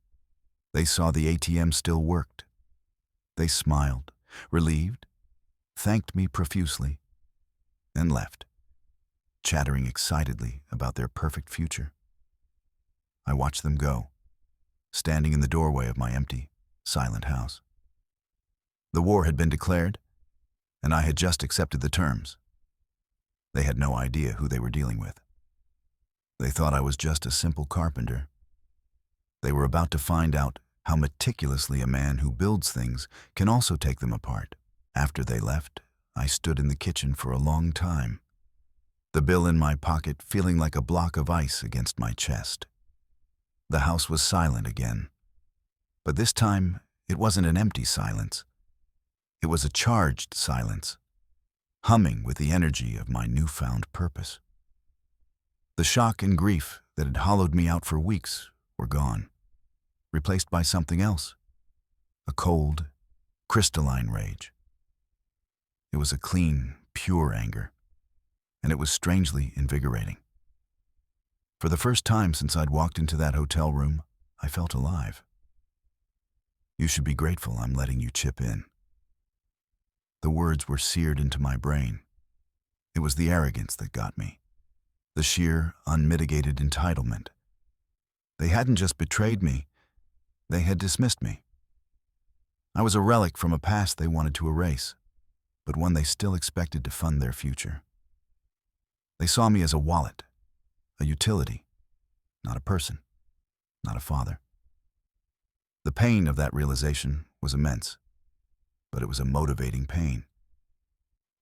They saw the ATM still worked. They smiled, relieved, thanked me profusely, and left, chattering excitedly about their perfect future. I watched them go, standing in the doorway of my empty, silent house. The war had been declared, and I had just accepted the terms. They had no idea who they were dealing with. They thought I was just a simple carpenter. They were about to find out how meticulously a man who builds things can also take them apart. After they left, I stood in the kitchen for a long time, the bill in my pocket feeling like a block of ice against my chest. The house was silent again, but this time it wasn't an empty silence. It was a charged silence, humming with the energy of my newfound purpose. The shock and grief that had hollowed me out for weeks were gone, replaced by something else, a cold, crystalline rage. It was a clean, pure anger, and it was strangely invigorating. For the first time since I'd walked into that hotel room, I felt alive. You should be grateful I'm letting you chip in. The words were seared into my brain. It was the arrogance that got me, the sheer, unmitigated entitlement. They hadn't just betrayed me, they had dismissed me. I was a relic from a past they wanted to erase, but one they still expected to fund their future. They saw me as a wallet, a utility, not a person, not a father. The pain of that realization was immense, but it was a motivating pain.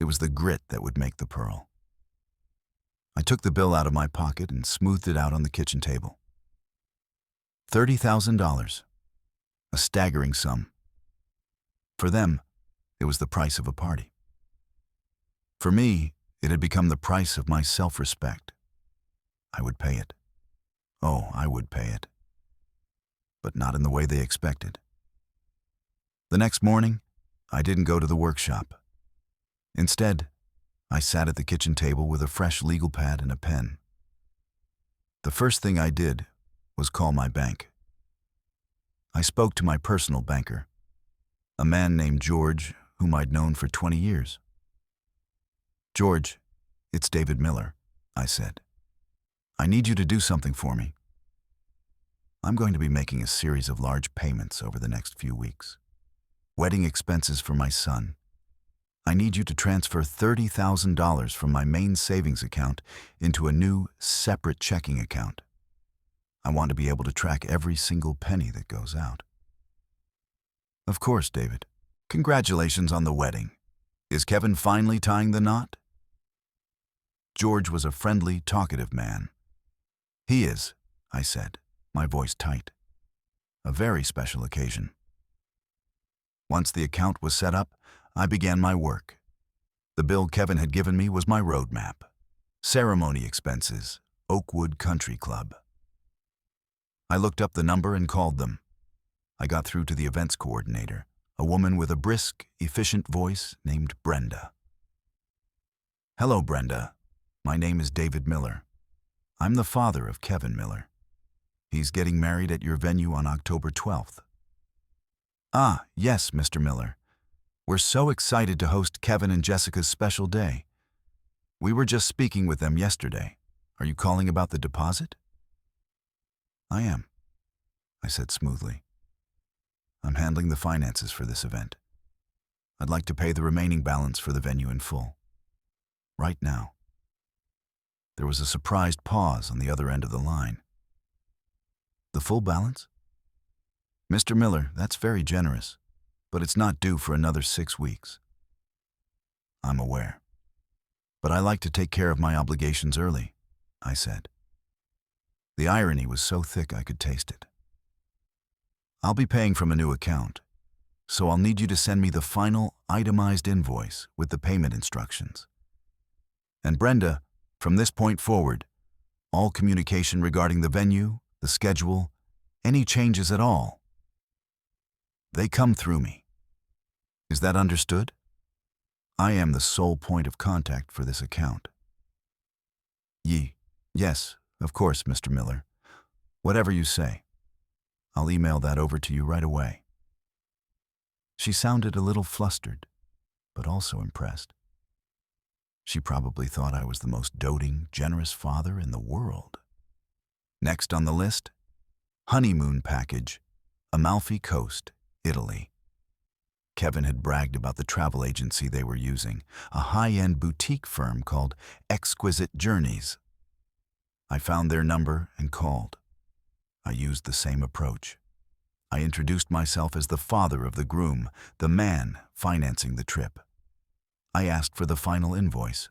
It was the grit that would make the pearl. I took the bill out of my pocket and smoothed it out on the kitchen table. $30,000, a staggering sum. For them, it was the price of a party. For me, it had become the price of my self-respect. I would pay it. Oh, I would pay it. But not in the way they expected. The next morning, I didn't go to the workshop. Instead, I sat at the kitchen table with a fresh legal pad and a pen. The first thing I did was call my bank. I spoke to my personal banker, a man named George, whom I'd known for 20 years. "George, it's David Miller," I said. "I need you to do something for me. I'm going to be making a series of large payments over the next few weeks. Wedding expenses for my son. I need you to transfer $30,000 from my main savings account into a new, separate checking account. I want to be able to track every single penny that goes out." "Of course, David. Congratulations on the wedding. Is Kevin finally tying the knot?" George was a friendly, talkative man. "He is," I said, my voice tight. "A very special occasion." Once the account was set up, I began my work. The bill Kevin had given me was my roadmap. Ceremony expenses, Oakwood Country Club. I looked up the number and called them. I got through to the events coordinator, a woman with a brisk, efficient voice named Brenda. "Hello, Brenda. My name is David Miller. I'm the father of Kevin Miller. He's getting married at your venue on October 12th. "Ah, yes, Mr. Miller. We're so excited to host Kevin and Jessica's special day. We were just speaking with them yesterday. Are you calling about the deposit?" "I am," I said smoothly. "I'm handling the finances for this event. I'd like to pay the remaining balance for the venue in full. Right now." There was a surprised pause on the other end of the line. "The full balance?" "Mr. Miller, that's very generous, but it's not due for another 6 weeks." "I'm aware. But I like to take care of my obligations early," I said. The irony was so thick I could taste it. "I'll be paying from a new account, so I'll need you to send me the final itemized invoice with the payment instructions. And Brenda, from this point forward, all communication regarding the venue, the schedule, any changes at all, they come through me. Is that understood? I am the sole point of contact for this account." Yes, of course, Mr. Miller. Whatever you say. I'll email that over to you right away. She sounded a little flustered, but also impressed. She probably thought I was the most doting, generous father in the world. Next on the list, honeymoon package, Amalfi Coast, Italy. Kevin had bragged about the travel agency they were using, a high-end boutique firm called Exquisite Journeys. I found their number and called. I used the same approach. I introduced myself as the father of the groom, the man financing the trip. I asked for the final invoice.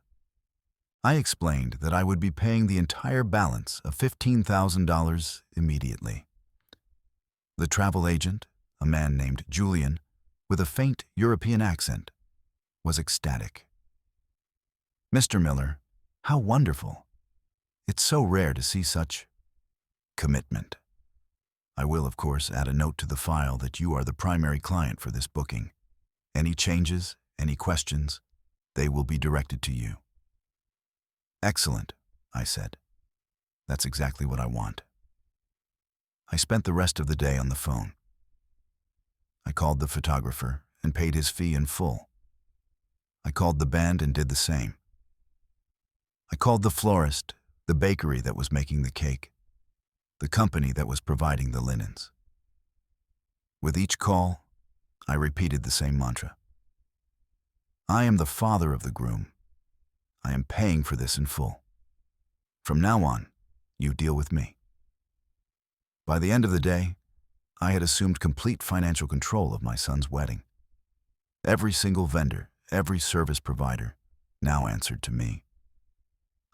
I explained that I would be paying the entire balance of $15,000 immediately. The travel agent, a man named Julian, with a faint European accent, was ecstatic. Mr. Miller, how wonderful. It's so rare to see such commitment. I will, of course, add a note to the file that you are the primary client for this booking. Any changes, any questions, they will be directed to you. Excellent, I said. That's exactly what I want. I spent the rest of the day on the phone. I called the photographer and paid his fee in full. I called the band and did the same. I called the florist, the bakery that was making the cake, the company that was providing the linens. With each call, I repeated the same mantra. I am the father of the groom. I am paying for this in full. From now on, you deal with me. By the end of the day, I had assumed complete financial control of my son's wedding. Every single vendor, every service provider, now answered to me.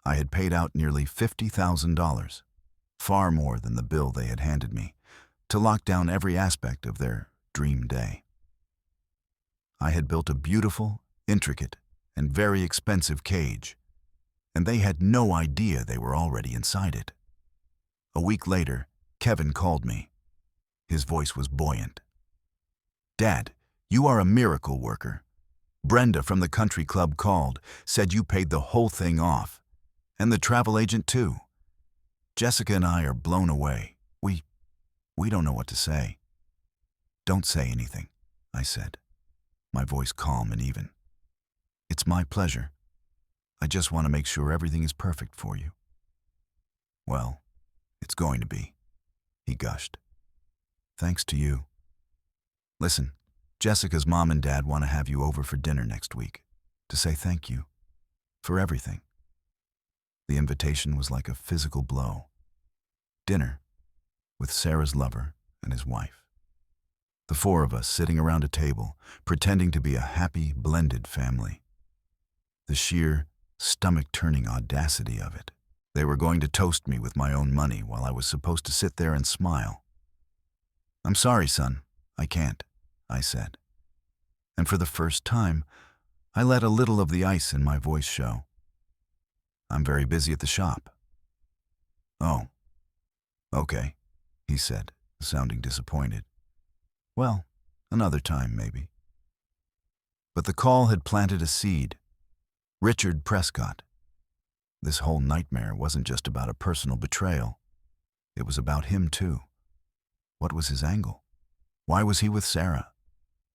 I had paid out nearly $50,000, far more than the bill they had handed me, to lock down every aspect of their dream day. I had built a beautiful, intricate, and very expensive cage, and they had no idea they were already inside it. A week later, Kevin called me. His voice was buoyant. Dad, you are a miracle worker. Brenda from the country club called, said you paid the whole thing off, and the travel agent too. Jessica and I are blown away. We don't know what to say. Don't say anything, I said, my voice calm and even. It's my pleasure. I just want to make sure everything is perfect for you. Well, it's going to be, he gushed. Thanks to you. Listen, Jessica's mom and dad want to have you over for dinner next week to say thank you for everything. The invitation was like a physical blow. Dinner with Sarah's lover and his wife. The four of us sitting around a table, pretending to be a happy, blended family. The sheer, stomach-turning audacity of it. They were going to toast me with my own money while I was supposed to sit there and smile. I'm sorry, son, I can't, I said. And for the first time, I let a little of the ice in my voice show. I'm very busy at the shop. Oh, okay, he said, sounding disappointed. Well, another time, maybe. But the call had planted a seed. Richard Prescott. This whole nightmare wasn't just about a personal betrayal. It was about him, too. What was his angle? Why was he with Sarah?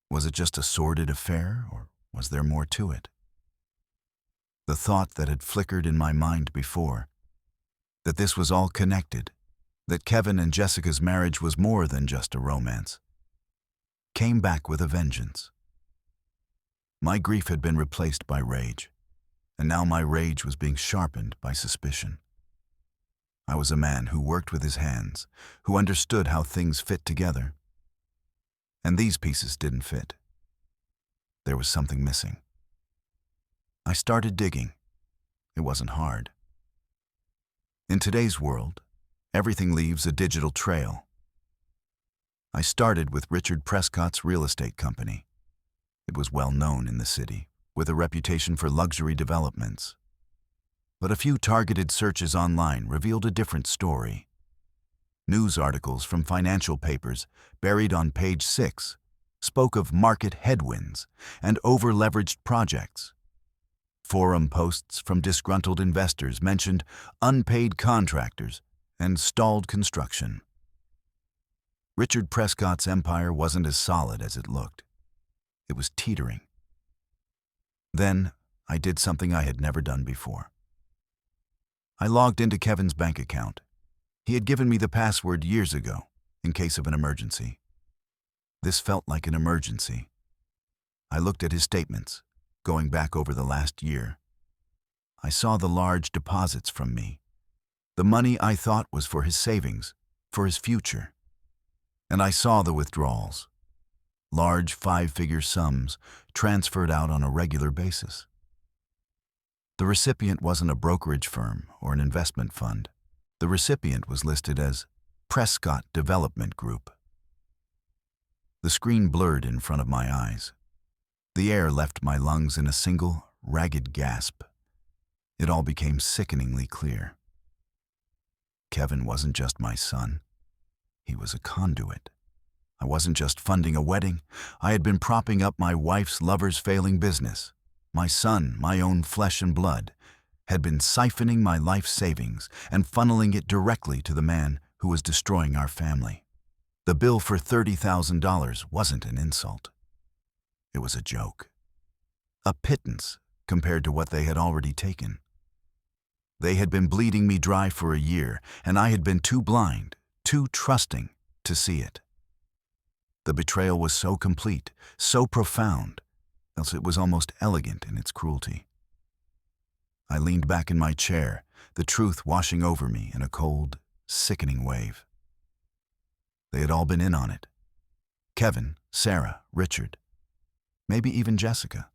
Was it just a sordid affair, or was there more to it? The thought that had flickered in my mind before, that this was all connected, that Kevin and Jessica's marriage was more than just a romance, came back with a vengeance. My grief had been replaced by rage, and now my rage was being sharpened by suspicion. I was a man who worked with his hands, who understood how things fit together. And these pieces didn't fit. There was something missing. I started digging. It wasn't hard. In today's world, everything leaves a digital trail. I started with Richard Prescott's real estate company. It was well known in the city, with a reputation for luxury developments. But a few targeted searches online revealed a different story. News articles from financial papers, buried on page 6, spoke of market headwinds and over-leveraged projects. Forum posts from disgruntled investors mentioned unpaid contractors and stalled construction. Richard Prescott's empire wasn't as solid as it looked. It was teetering. Then I did something I had never done before. I logged into Kevin's bank account. He had given me the password years ago, in case of an emergency. This felt like an emergency. I looked at his statements, going back over the last year. I saw the large deposits from me, the money I thought was for his savings, for his future. And I saw the withdrawals, large five-figure sums transferred out on a regular basis. The recipient wasn't a brokerage firm or an investment fund. The recipient was listed as Prescott Development Group. The screen blurred in front of my eyes. The air left my lungs in a single, ragged gasp. It all became sickeningly clear. Kevin wasn't just my son. He was a conduit. I wasn't just funding a wedding. I had been propping up my wife's lover's failing business. My son, my own flesh and blood, had been siphoning my life savings and funneling it directly to the man who was destroying our family. The bill for $30,000 wasn't an insult. It was a joke. A pittance compared to what they had already taken. They had been bleeding me dry for a year, and I had been too blind, too trusting to see it. The betrayal was so complete, so profound, else it was almost elegant in its cruelty. I leaned back in my chair, the truth washing over me in a cold, sickening wave. They had all been in on it. Kevin, Sarah, Richard, maybe even Jessica.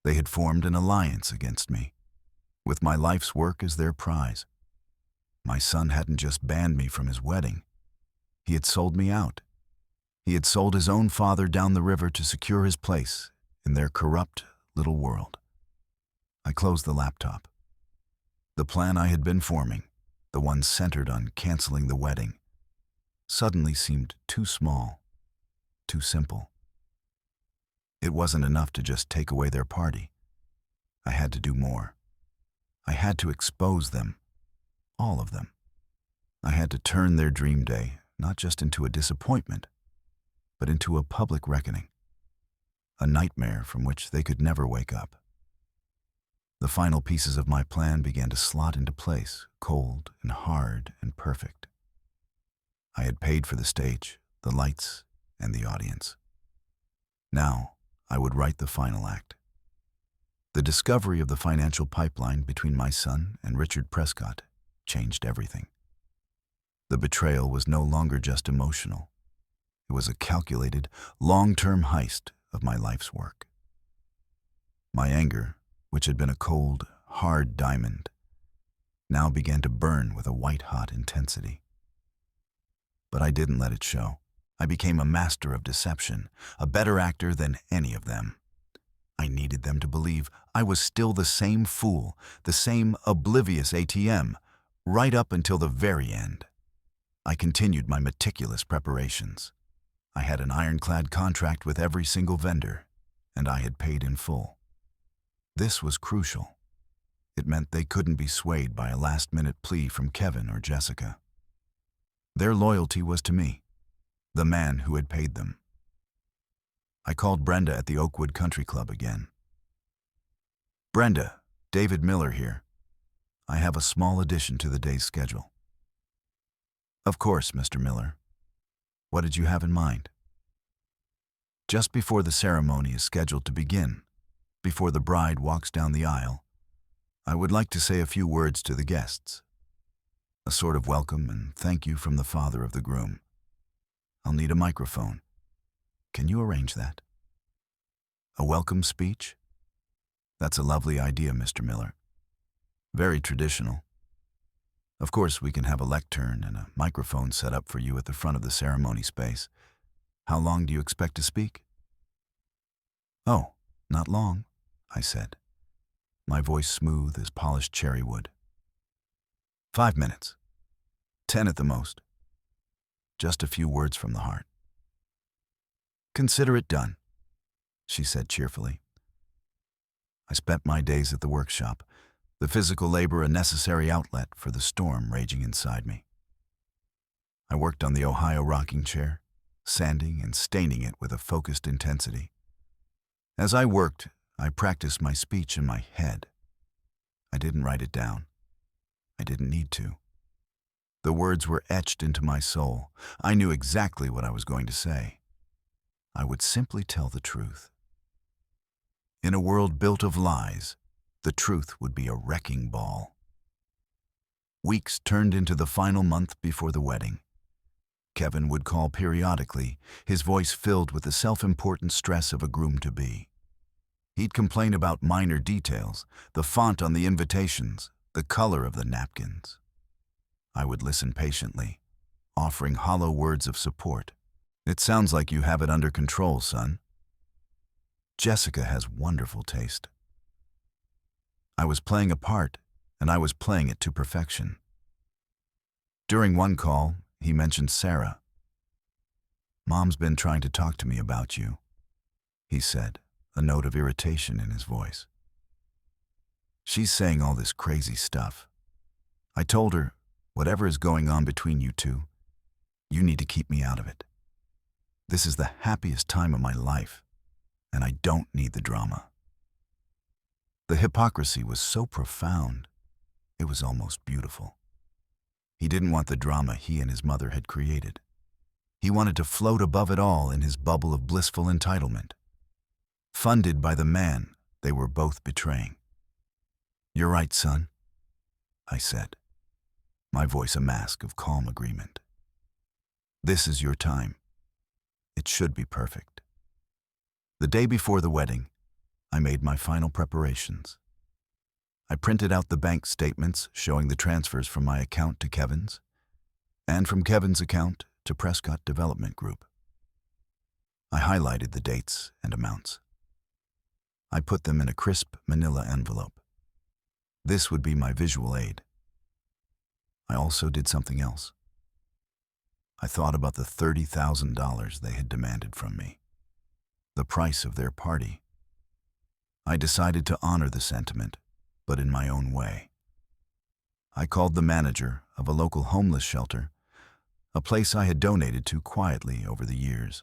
They had formed an alliance against me, with my life's work as their prize. My son hadn't just banned me from his wedding. He had sold me out. He had sold his own father down the river to secure his place in their corrupt little world. I closed the laptop. The plan I had been forming, the one centered on canceling the wedding, suddenly seemed too small, too simple. It wasn't enough to just take away their party. I had to do more. I had to expose them, all of them. I had to turn their dream day not just into a disappointment, but into a public reckoning, a nightmare from which they could never wake up. The final pieces of my plan began to slot into place, cold and hard and perfect. I had paid for the stage, the lights, and the audience. Now, I would write the final act. The discovery of the financial pipeline between my son and Richard Prescott changed everything. The betrayal was no longer just emotional. It was a calculated, long-term heist of my life's work. My anger, which had been a cold, hard diamond, now began to burn with a white-hot intensity. But I didn't let it show. I became a master of deception, a better actor than any of them. I needed them to believe I was still the same fool, the same oblivious ATM, right up until the very end. I continued my meticulous preparations. I had an ironclad contract with every single vendor, and I had paid in full. This was crucial. It meant they couldn't be swayed by a last-minute plea from Kevin or Jessica. Their loyalty was to me, the man who had paid them. I called Brenda at the Oakwood Country Club again. "Brenda, David Miller here. I have a small addition to the day's schedule." "Of course, Mr. Miller. What did you have in mind?" "Just before the ceremony is scheduled to begin, before the bride walks down the aisle, I would like to say a few words to the guests. A sort of welcome and thank you from the father of the groom. I'll need a microphone. Can you arrange that?" "A welcome speech? That's a lovely idea, Mr. Miller. Very traditional. Of course, we can have a lectern and a microphone set up for you at the front of the ceremony space. How long do you expect to speak?" "Oh, not long," I said, my voice smooth as polished cherry wood. 5 minutes. 10 at the most. Just a few words from the heart." "Consider it done," she said cheerfully. I spent my days at the workshop, the physical labor a necessary outlet for the storm raging inside me. I worked on the Ohio rocking chair, sanding and staining it with a focused intensity. As I worked, I practiced my speech in my head. I didn't write it down. I didn't need to. The words were etched into my soul. I knew exactly what I was going to say. I would simply tell the truth. In a world built of lies, the truth would be a wrecking ball. Weeks turned into the final month before the wedding. Kevin would call periodically, his voice filled with the self-important stress of a groom-to-be. He'd complain about minor details, the font on the invitations, the color of the napkins. I would listen patiently, offering hollow words of support. "It sounds like you have it under control, son. Jessica has wonderful taste." I was playing a part, and I was playing it to perfection. During one call, he mentioned Sarah. "Mom's been trying to talk to me about you," he said, a note of irritation in his voice. "She's saying all this crazy stuff. I told her, whatever is going on between you two, you need to keep me out of it. This is the happiest time of my life, and I don't need the drama." The hypocrisy was so profound, it was almost beautiful. He didn't want the drama he and his mother had created. He wanted to float above it all in his bubble of blissful entitlement, funded by the man they were both betraying. "You're right, son," I said, my voice a mask of calm agreement. "This is your time. It should be perfect." The day before the wedding, I made my final preparations. I printed out the bank statements showing the transfers from my account to Kevin's, and from Kevin's account to Prescott Development Group. I highlighted the dates and amounts. I put them in a crisp manila envelope. This would be my visual aid. I also did something else. I thought about the $30,000 they had demanded from me, the price of their party. I decided to honor the sentiment, but in my own way. I called the manager of a local homeless shelter, a place I had donated to quietly over the years.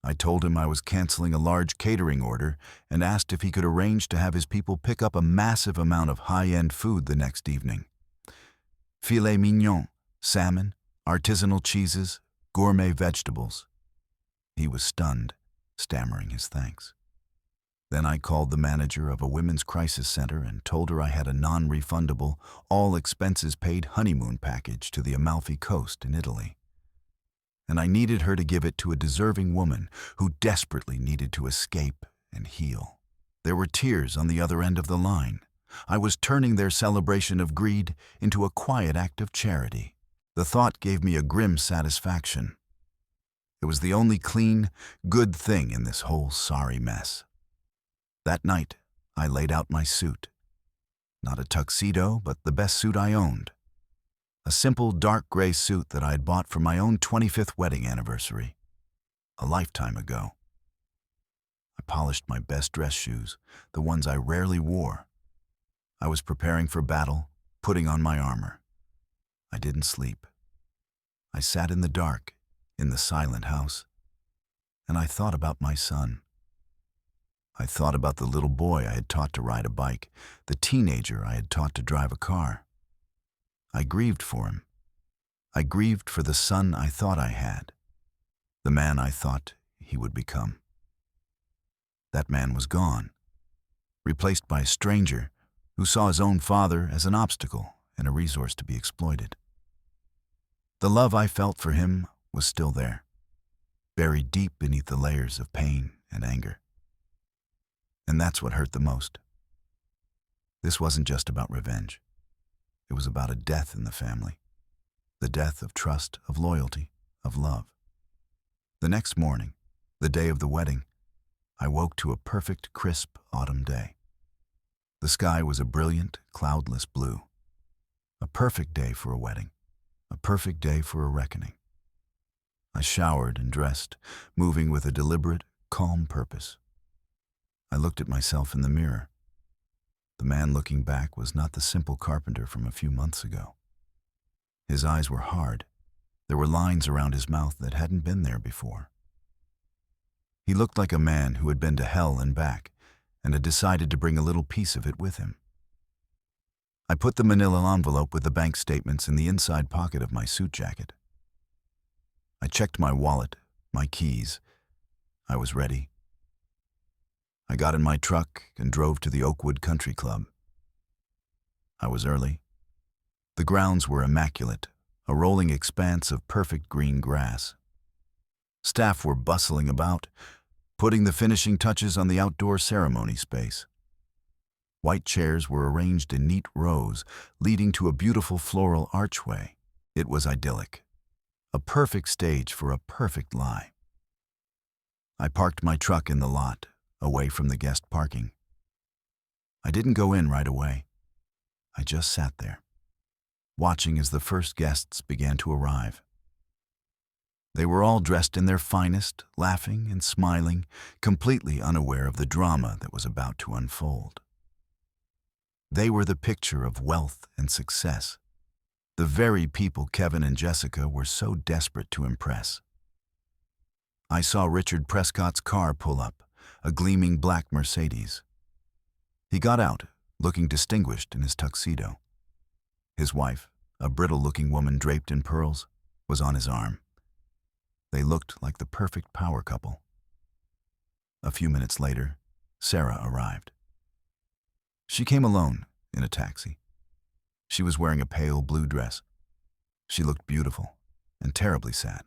I told him I was canceling a large catering order and asked if he could arrange to have his people pick up a massive amount of high-end food the next evening. Filet mignon, salmon, artisanal cheeses, gourmet vegetables. He was stunned, stammering his thanks. Then I called the manager of a women's crisis center and told her I had a non-refundable, all-expenses-paid honeymoon package to the Amalfi Coast in Italy. And I needed her to give it to a deserving woman who desperately needed to escape and heal. There were tears on the other end of the line. I was turning their celebration of greed into a quiet act of charity. The thought gave me a grim satisfaction. It was the only clean, good thing in this whole sorry mess. That night, I laid out my suit. Not a tuxedo, but the best suit I owned. A simple dark gray suit that I had bought for my own 25th wedding anniversary, a lifetime ago. I polished my best dress shoes, the ones I rarely wore. I was preparing for battle, putting on my armor. I didn't sleep. I sat in the dark, in the silent house, and I thought about my son. I thought about the little boy I had taught to ride a bike, the teenager I had taught to drive a car. I grieved for him. I grieved for the son I thought I had, the man I thought he would become. That man was gone, replaced by a stranger who saw his own father as an obstacle and a resource to be exploited. The love I felt for him was still there, buried deep beneath the layers of pain and anger. And that's what hurt the most. This wasn't just about revenge. It was about a death in the family, the death of trust, of loyalty, of love. The next morning, the day of the wedding, I woke to a perfect, crisp autumn day. The sky was a brilliant, cloudless blue. A perfect day for a wedding, a perfect day for a reckoning. I showered and dressed, moving with a deliberate, calm purpose. I looked at myself in the mirror. The man looking back was not the simple carpenter from a few months ago. His eyes were hard. There were lines around his mouth that hadn't been there before. He looked like a man who had been to hell and back and had decided to bring a little piece of it with him. I put the manila envelope with the bank statements in the inside pocket of my suit jacket. I checked my wallet, my keys. I was ready. I got in my truck and drove to the Oakwood Country Club. I was early. The grounds were immaculate, a rolling expanse of perfect green grass. Staff were bustling about, putting the finishing touches on the outdoor ceremony space. White chairs were arranged in neat rows, leading to a beautiful floral archway. It was idyllic, a perfect stage for a perfect lie. I parked my truck in the lot, away from the guest parking. I didn't go in right away. I just sat there, watching as the first guests began to arrive. They were all dressed in their finest, laughing and smiling, completely unaware of the drama that was about to unfold. They were the picture of wealth and success, the very people Kevin and Jessica were so desperate to impress. I saw Richard Prescott's car pull up, a gleaming black Mercedes. He got out, looking distinguished in his tuxedo. His wife, a brittle-looking woman draped in pearls, was on his arm. They looked like the perfect power couple. A few minutes later, Sarah arrived. She came alone in a taxi. She was wearing a pale blue dress. She looked beautiful and terribly sad.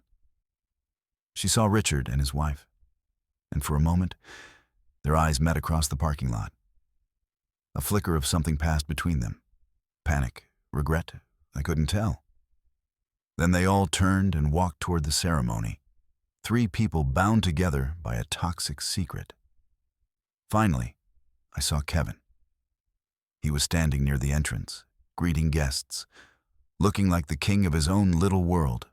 She saw Richard and his wife, and for a moment, their eyes met across the parking lot. A flicker of something passed between them. Panic, regret, I couldn't tell. Then they all turned and walked toward the ceremony, 3 people bound together by a toxic secret. Finally, I saw Kevin. He was standing near the entrance, greeting guests, looking like the king of his own little world.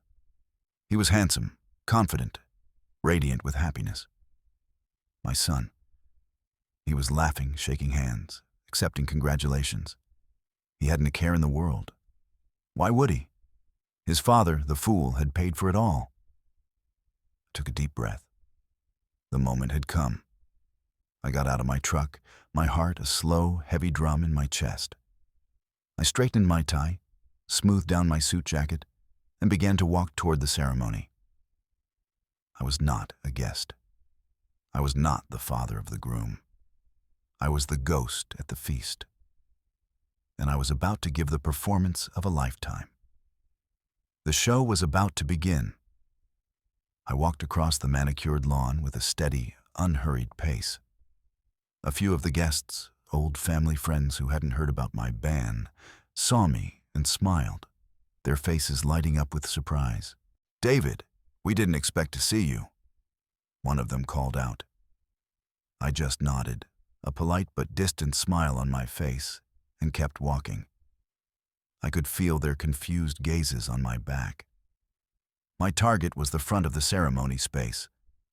He was handsome, confident, radiant with happiness. My son. He was laughing, shaking hands, accepting congratulations. He hadn't a care in the world. Why would he? His father, the fool, had paid for it all. I took a deep breath. The moment had come. I got out of my truck, my heart a slow, heavy drum in my chest. I straightened my tie, smoothed down my suit jacket, and began to walk toward the ceremony. I was not a guest. I was not the father of the groom. I was the ghost at the feast. And I was about to give the performance of a lifetime. The show was about to begin. I walked across the manicured lawn with a steady, unhurried pace. A few of the guests, old family friends who hadn't heard about my ban, saw me and smiled, their faces lighting up with surprise. "David, we didn't expect to see you," one of them called out. I just nodded, a polite but distant smile on my face, and kept walking. I could feel their confused gazes on my back. My target was the front of the ceremony space,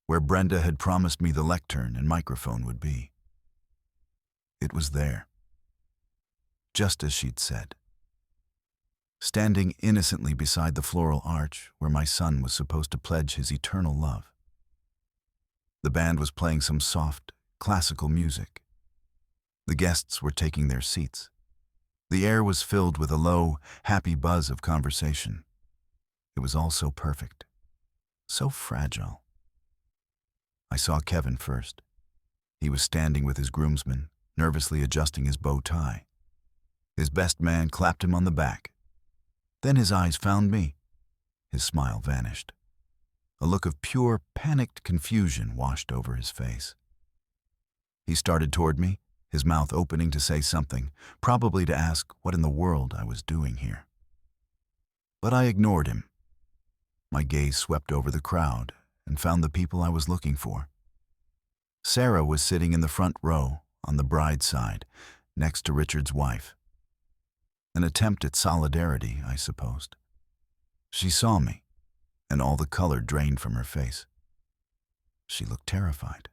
where Brenda had promised me the lectern and microphone would be. It was there, just as she'd said. Standing innocently beside the floral arch where my son was supposed to pledge his eternal love. The band was playing some soft, classical music. The guests were taking their seats. The air was filled with a low, happy buzz of conversation. It was all so perfect, so fragile. I saw Kevin first. He was standing with his groomsmen, nervously adjusting his bow tie. His best man clapped him on the back. Then his eyes found me. His smile vanished. A look of pure, panicked confusion washed over his face. He started toward me, his mouth opening to say something, probably to ask what in the world I was doing here. But I ignored him. My gaze swept over the crowd and found the people I was looking for. Sarah was sitting in the front row, on the bride's side, next to Richard's wife. An attempt at solidarity, I supposed. She saw me, and all the color drained from her face. She looked terrified.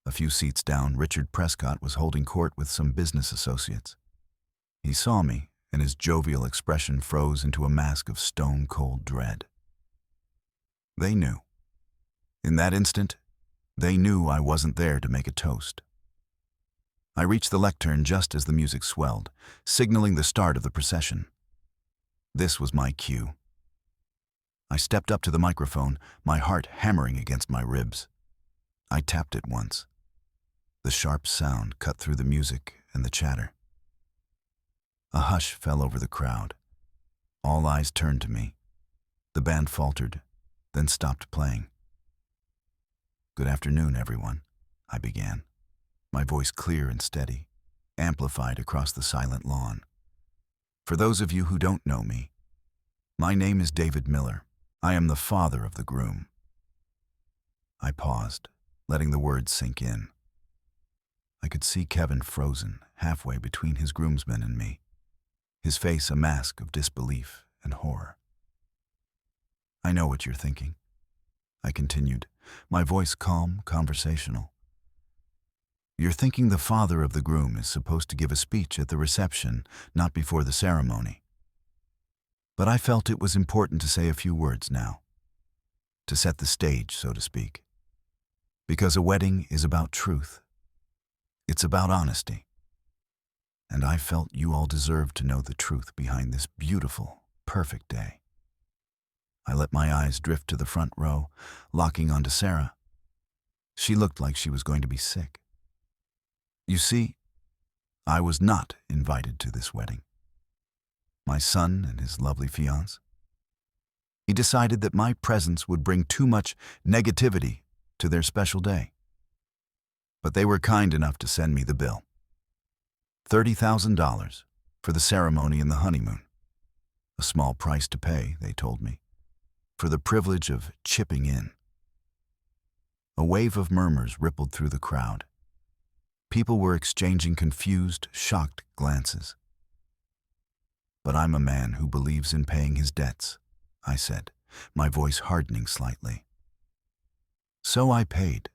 A few seats down, Richard Prescott was holding court with some business associates. He saw me, and his jovial expression froze into a mask of stone-cold dread. They knew. In that instant, they knew I wasn't there to make a toast. I reached the lectern just as the music swelled, signaling the start of the procession. This was my cue. I stepped up to the microphone, my heart hammering against my ribs. I tapped it once. The sharp sound cut through the music and the chatter. A hush fell over the crowd. All eyes turned to me. The band faltered, then stopped playing. "Good afternoon, everyone," I began, my voice clear and steady, amplified across the silent lawn. "For those of you who don't know me, my name is David Miller. I am the father of the groom." I paused, letting the words sink in. I could see Kevin frozen, halfway between his groomsmen and me, his face a mask of disbelief and horror. "I know what you're thinking," I continued, my voice calm, conversational. "You're thinking the father of the groom is supposed to give a speech at the reception, not before the ceremony. But I felt it was important to say a few words now, to set the stage, so to speak. Because a wedding is about truth. It's about honesty. And I felt you all deserved to know the truth behind this beautiful, perfect day." I let my eyes drift to the front row, locking onto Sarah. She looked like she was going to be sick. You see, I was not invited to this wedding. My son and his lovely fiancée. He decided that my presence would bring too much negativity to their special day. But they were kind enough to send me the bill. $30,000 for the ceremony and the honeymoon. A small price to pay, they told me, for the privilege of chipping in. A wave of murmurs rippled through the crowd. People were exchanging confused, shocked glances. "But I'm a man who believes in paying his debts," I said, my voice hardening slightly. "So I paid.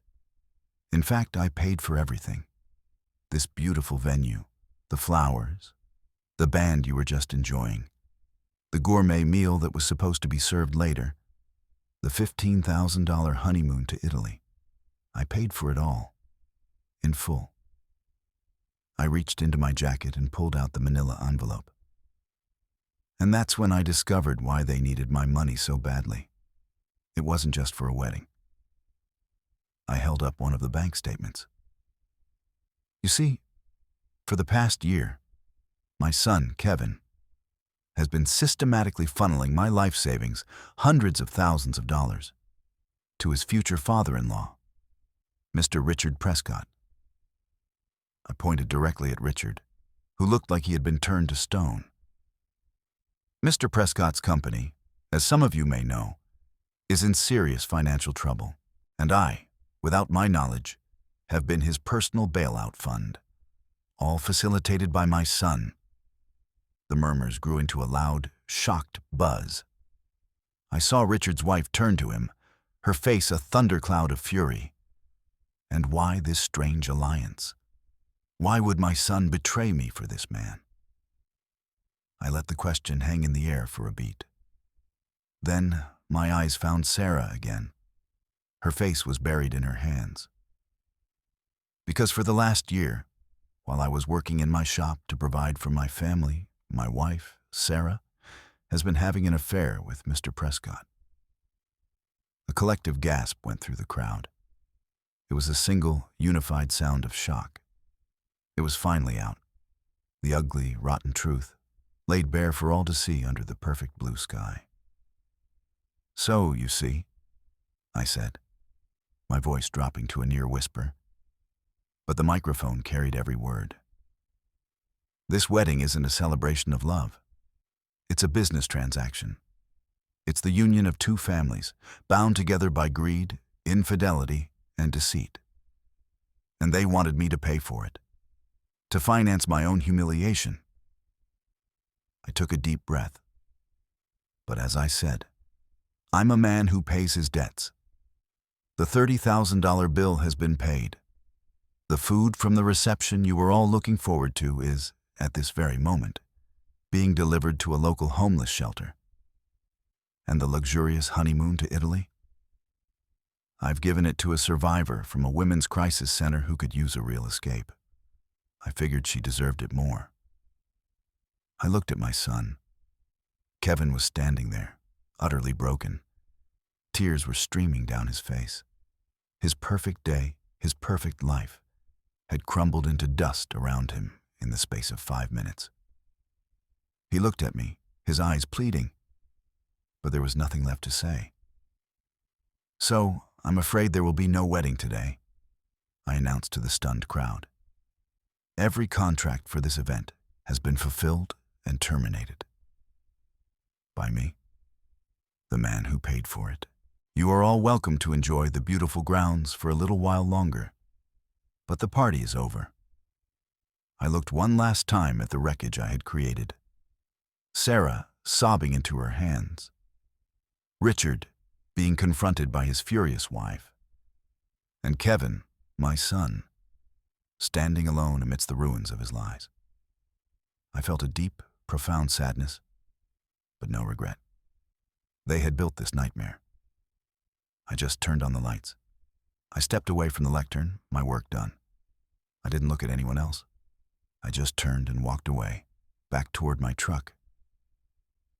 In fact, I paid for everything. This beautiful venue, the flowers, the band you were just enjoying, the gourmet meal that was supposed to be served later, the $15,000 honeymoon to Italy. I paid for it all, in full." I reached into my jacket and pulled out the manila envelope. And that's when I discovered why they needed my money so badly. It wasn't just for a wedding. I held up one of the bank statements. You see, for the past year, my son, Kevin, has been systematically funneling my life savings, hundreds of thousands of dollars, to his future father-in-law, Mr. Richard Prescott. I pointed directly at Richard, who looked like he had been turned to stone. Mr. Prescott's company, as some of you may know, is in serious financial trouble, and I, without my knowledge, have been his personal bailout fund, all facilitated by my son. The murmurs grew into a loud, shocked buzz. I saw Richard's wife turn to him, her face a thundercloud of fury. And why this strange alliance? Why would my son betray me for this man? I let the question hang in the air for a beat. Then my eyes found Sarah again. Her face was buried in her hands. Because for the last year, while I was working in my shop to provide for my family, my wife, Sarah, has been having an affair with Mr. Prescott. A collective gasp went through the crowd. It was a single, unified sound of shock. It was finally out. The ugly, rotten truth, laid bare for all to see under the perfect blue sky. "So, you see," I said, my voice dropping to a near whisper. But the microphone carried every word. "This wedding isn't a celebration of love. It's a business transaction. It's the union of two families, bound together by greed, infidelity, and deceit. And they wanted me to pay for it, to finance my own humiliation." I took a deep breath. But as I said, I'm a man who pays his debts. The $30,000 bill has been paid. The food from the reception you were all looking forward to is, at this very moment, being delivered to a local homeless shelter. And the luxurious honeymoon to Italy? I've given it to a survivor from a women's crisis center who could use a real escape. I figured she deserved it more. I looked at my son. Kevin was standing there, utterly broken. Tears were streaming down his face. His perfect day, his perfect life, had crumbled into dust around him in the space of 5 minutes. He looked at me, his eyes pleading, but there was nothing left to say. "So, I'm afraid there will be no wedding today," I announced to the stunned crowd. "Every contract for this event has been fulfilled and terminated. By me, the man who paid for it. You are all welcome to enjoy the beautiful grounds for a little while longer, but the party is over." I looked one last time at the wreckage I had created. Sarah sobbing into her hands. Richard being confronted by his furious wife. And Kevin, my son, standing alone amidst the ruins of his lies. I felt a deep, profound sadness, but no regret. They had built this nightmare. I just turned on the lights. I stepped away from the lectern, my work done. I didn't look at anyone else. I just turned and walked away, back toward my truck.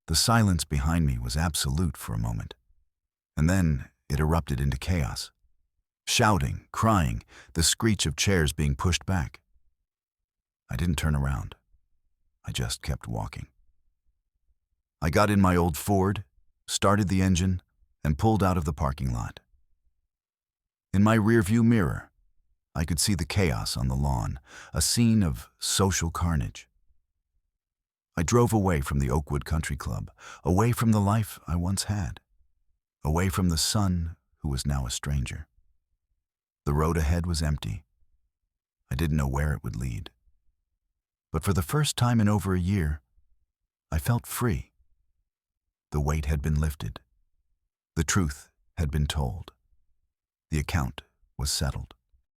The silence behind me was absolute for a moment, and then it erupted into chaos. Shouting, crying, the screech of chairs being pushed back. I didn't turn around. I just kept walking. I got in my old Ford, started the engine, and pulled out of the parking lot. In my rearview mirror, I could see the chaos on the lawn, a scene of social carnage. I drove away from the Oakwood Country Club, away from the life I once had, away from the son who was now a stranger. The road ahead was empty. I didn't know where it would lead. But for the first time in over a year, I felt free. The weight had been lifted. The truth had been told. The account was settled.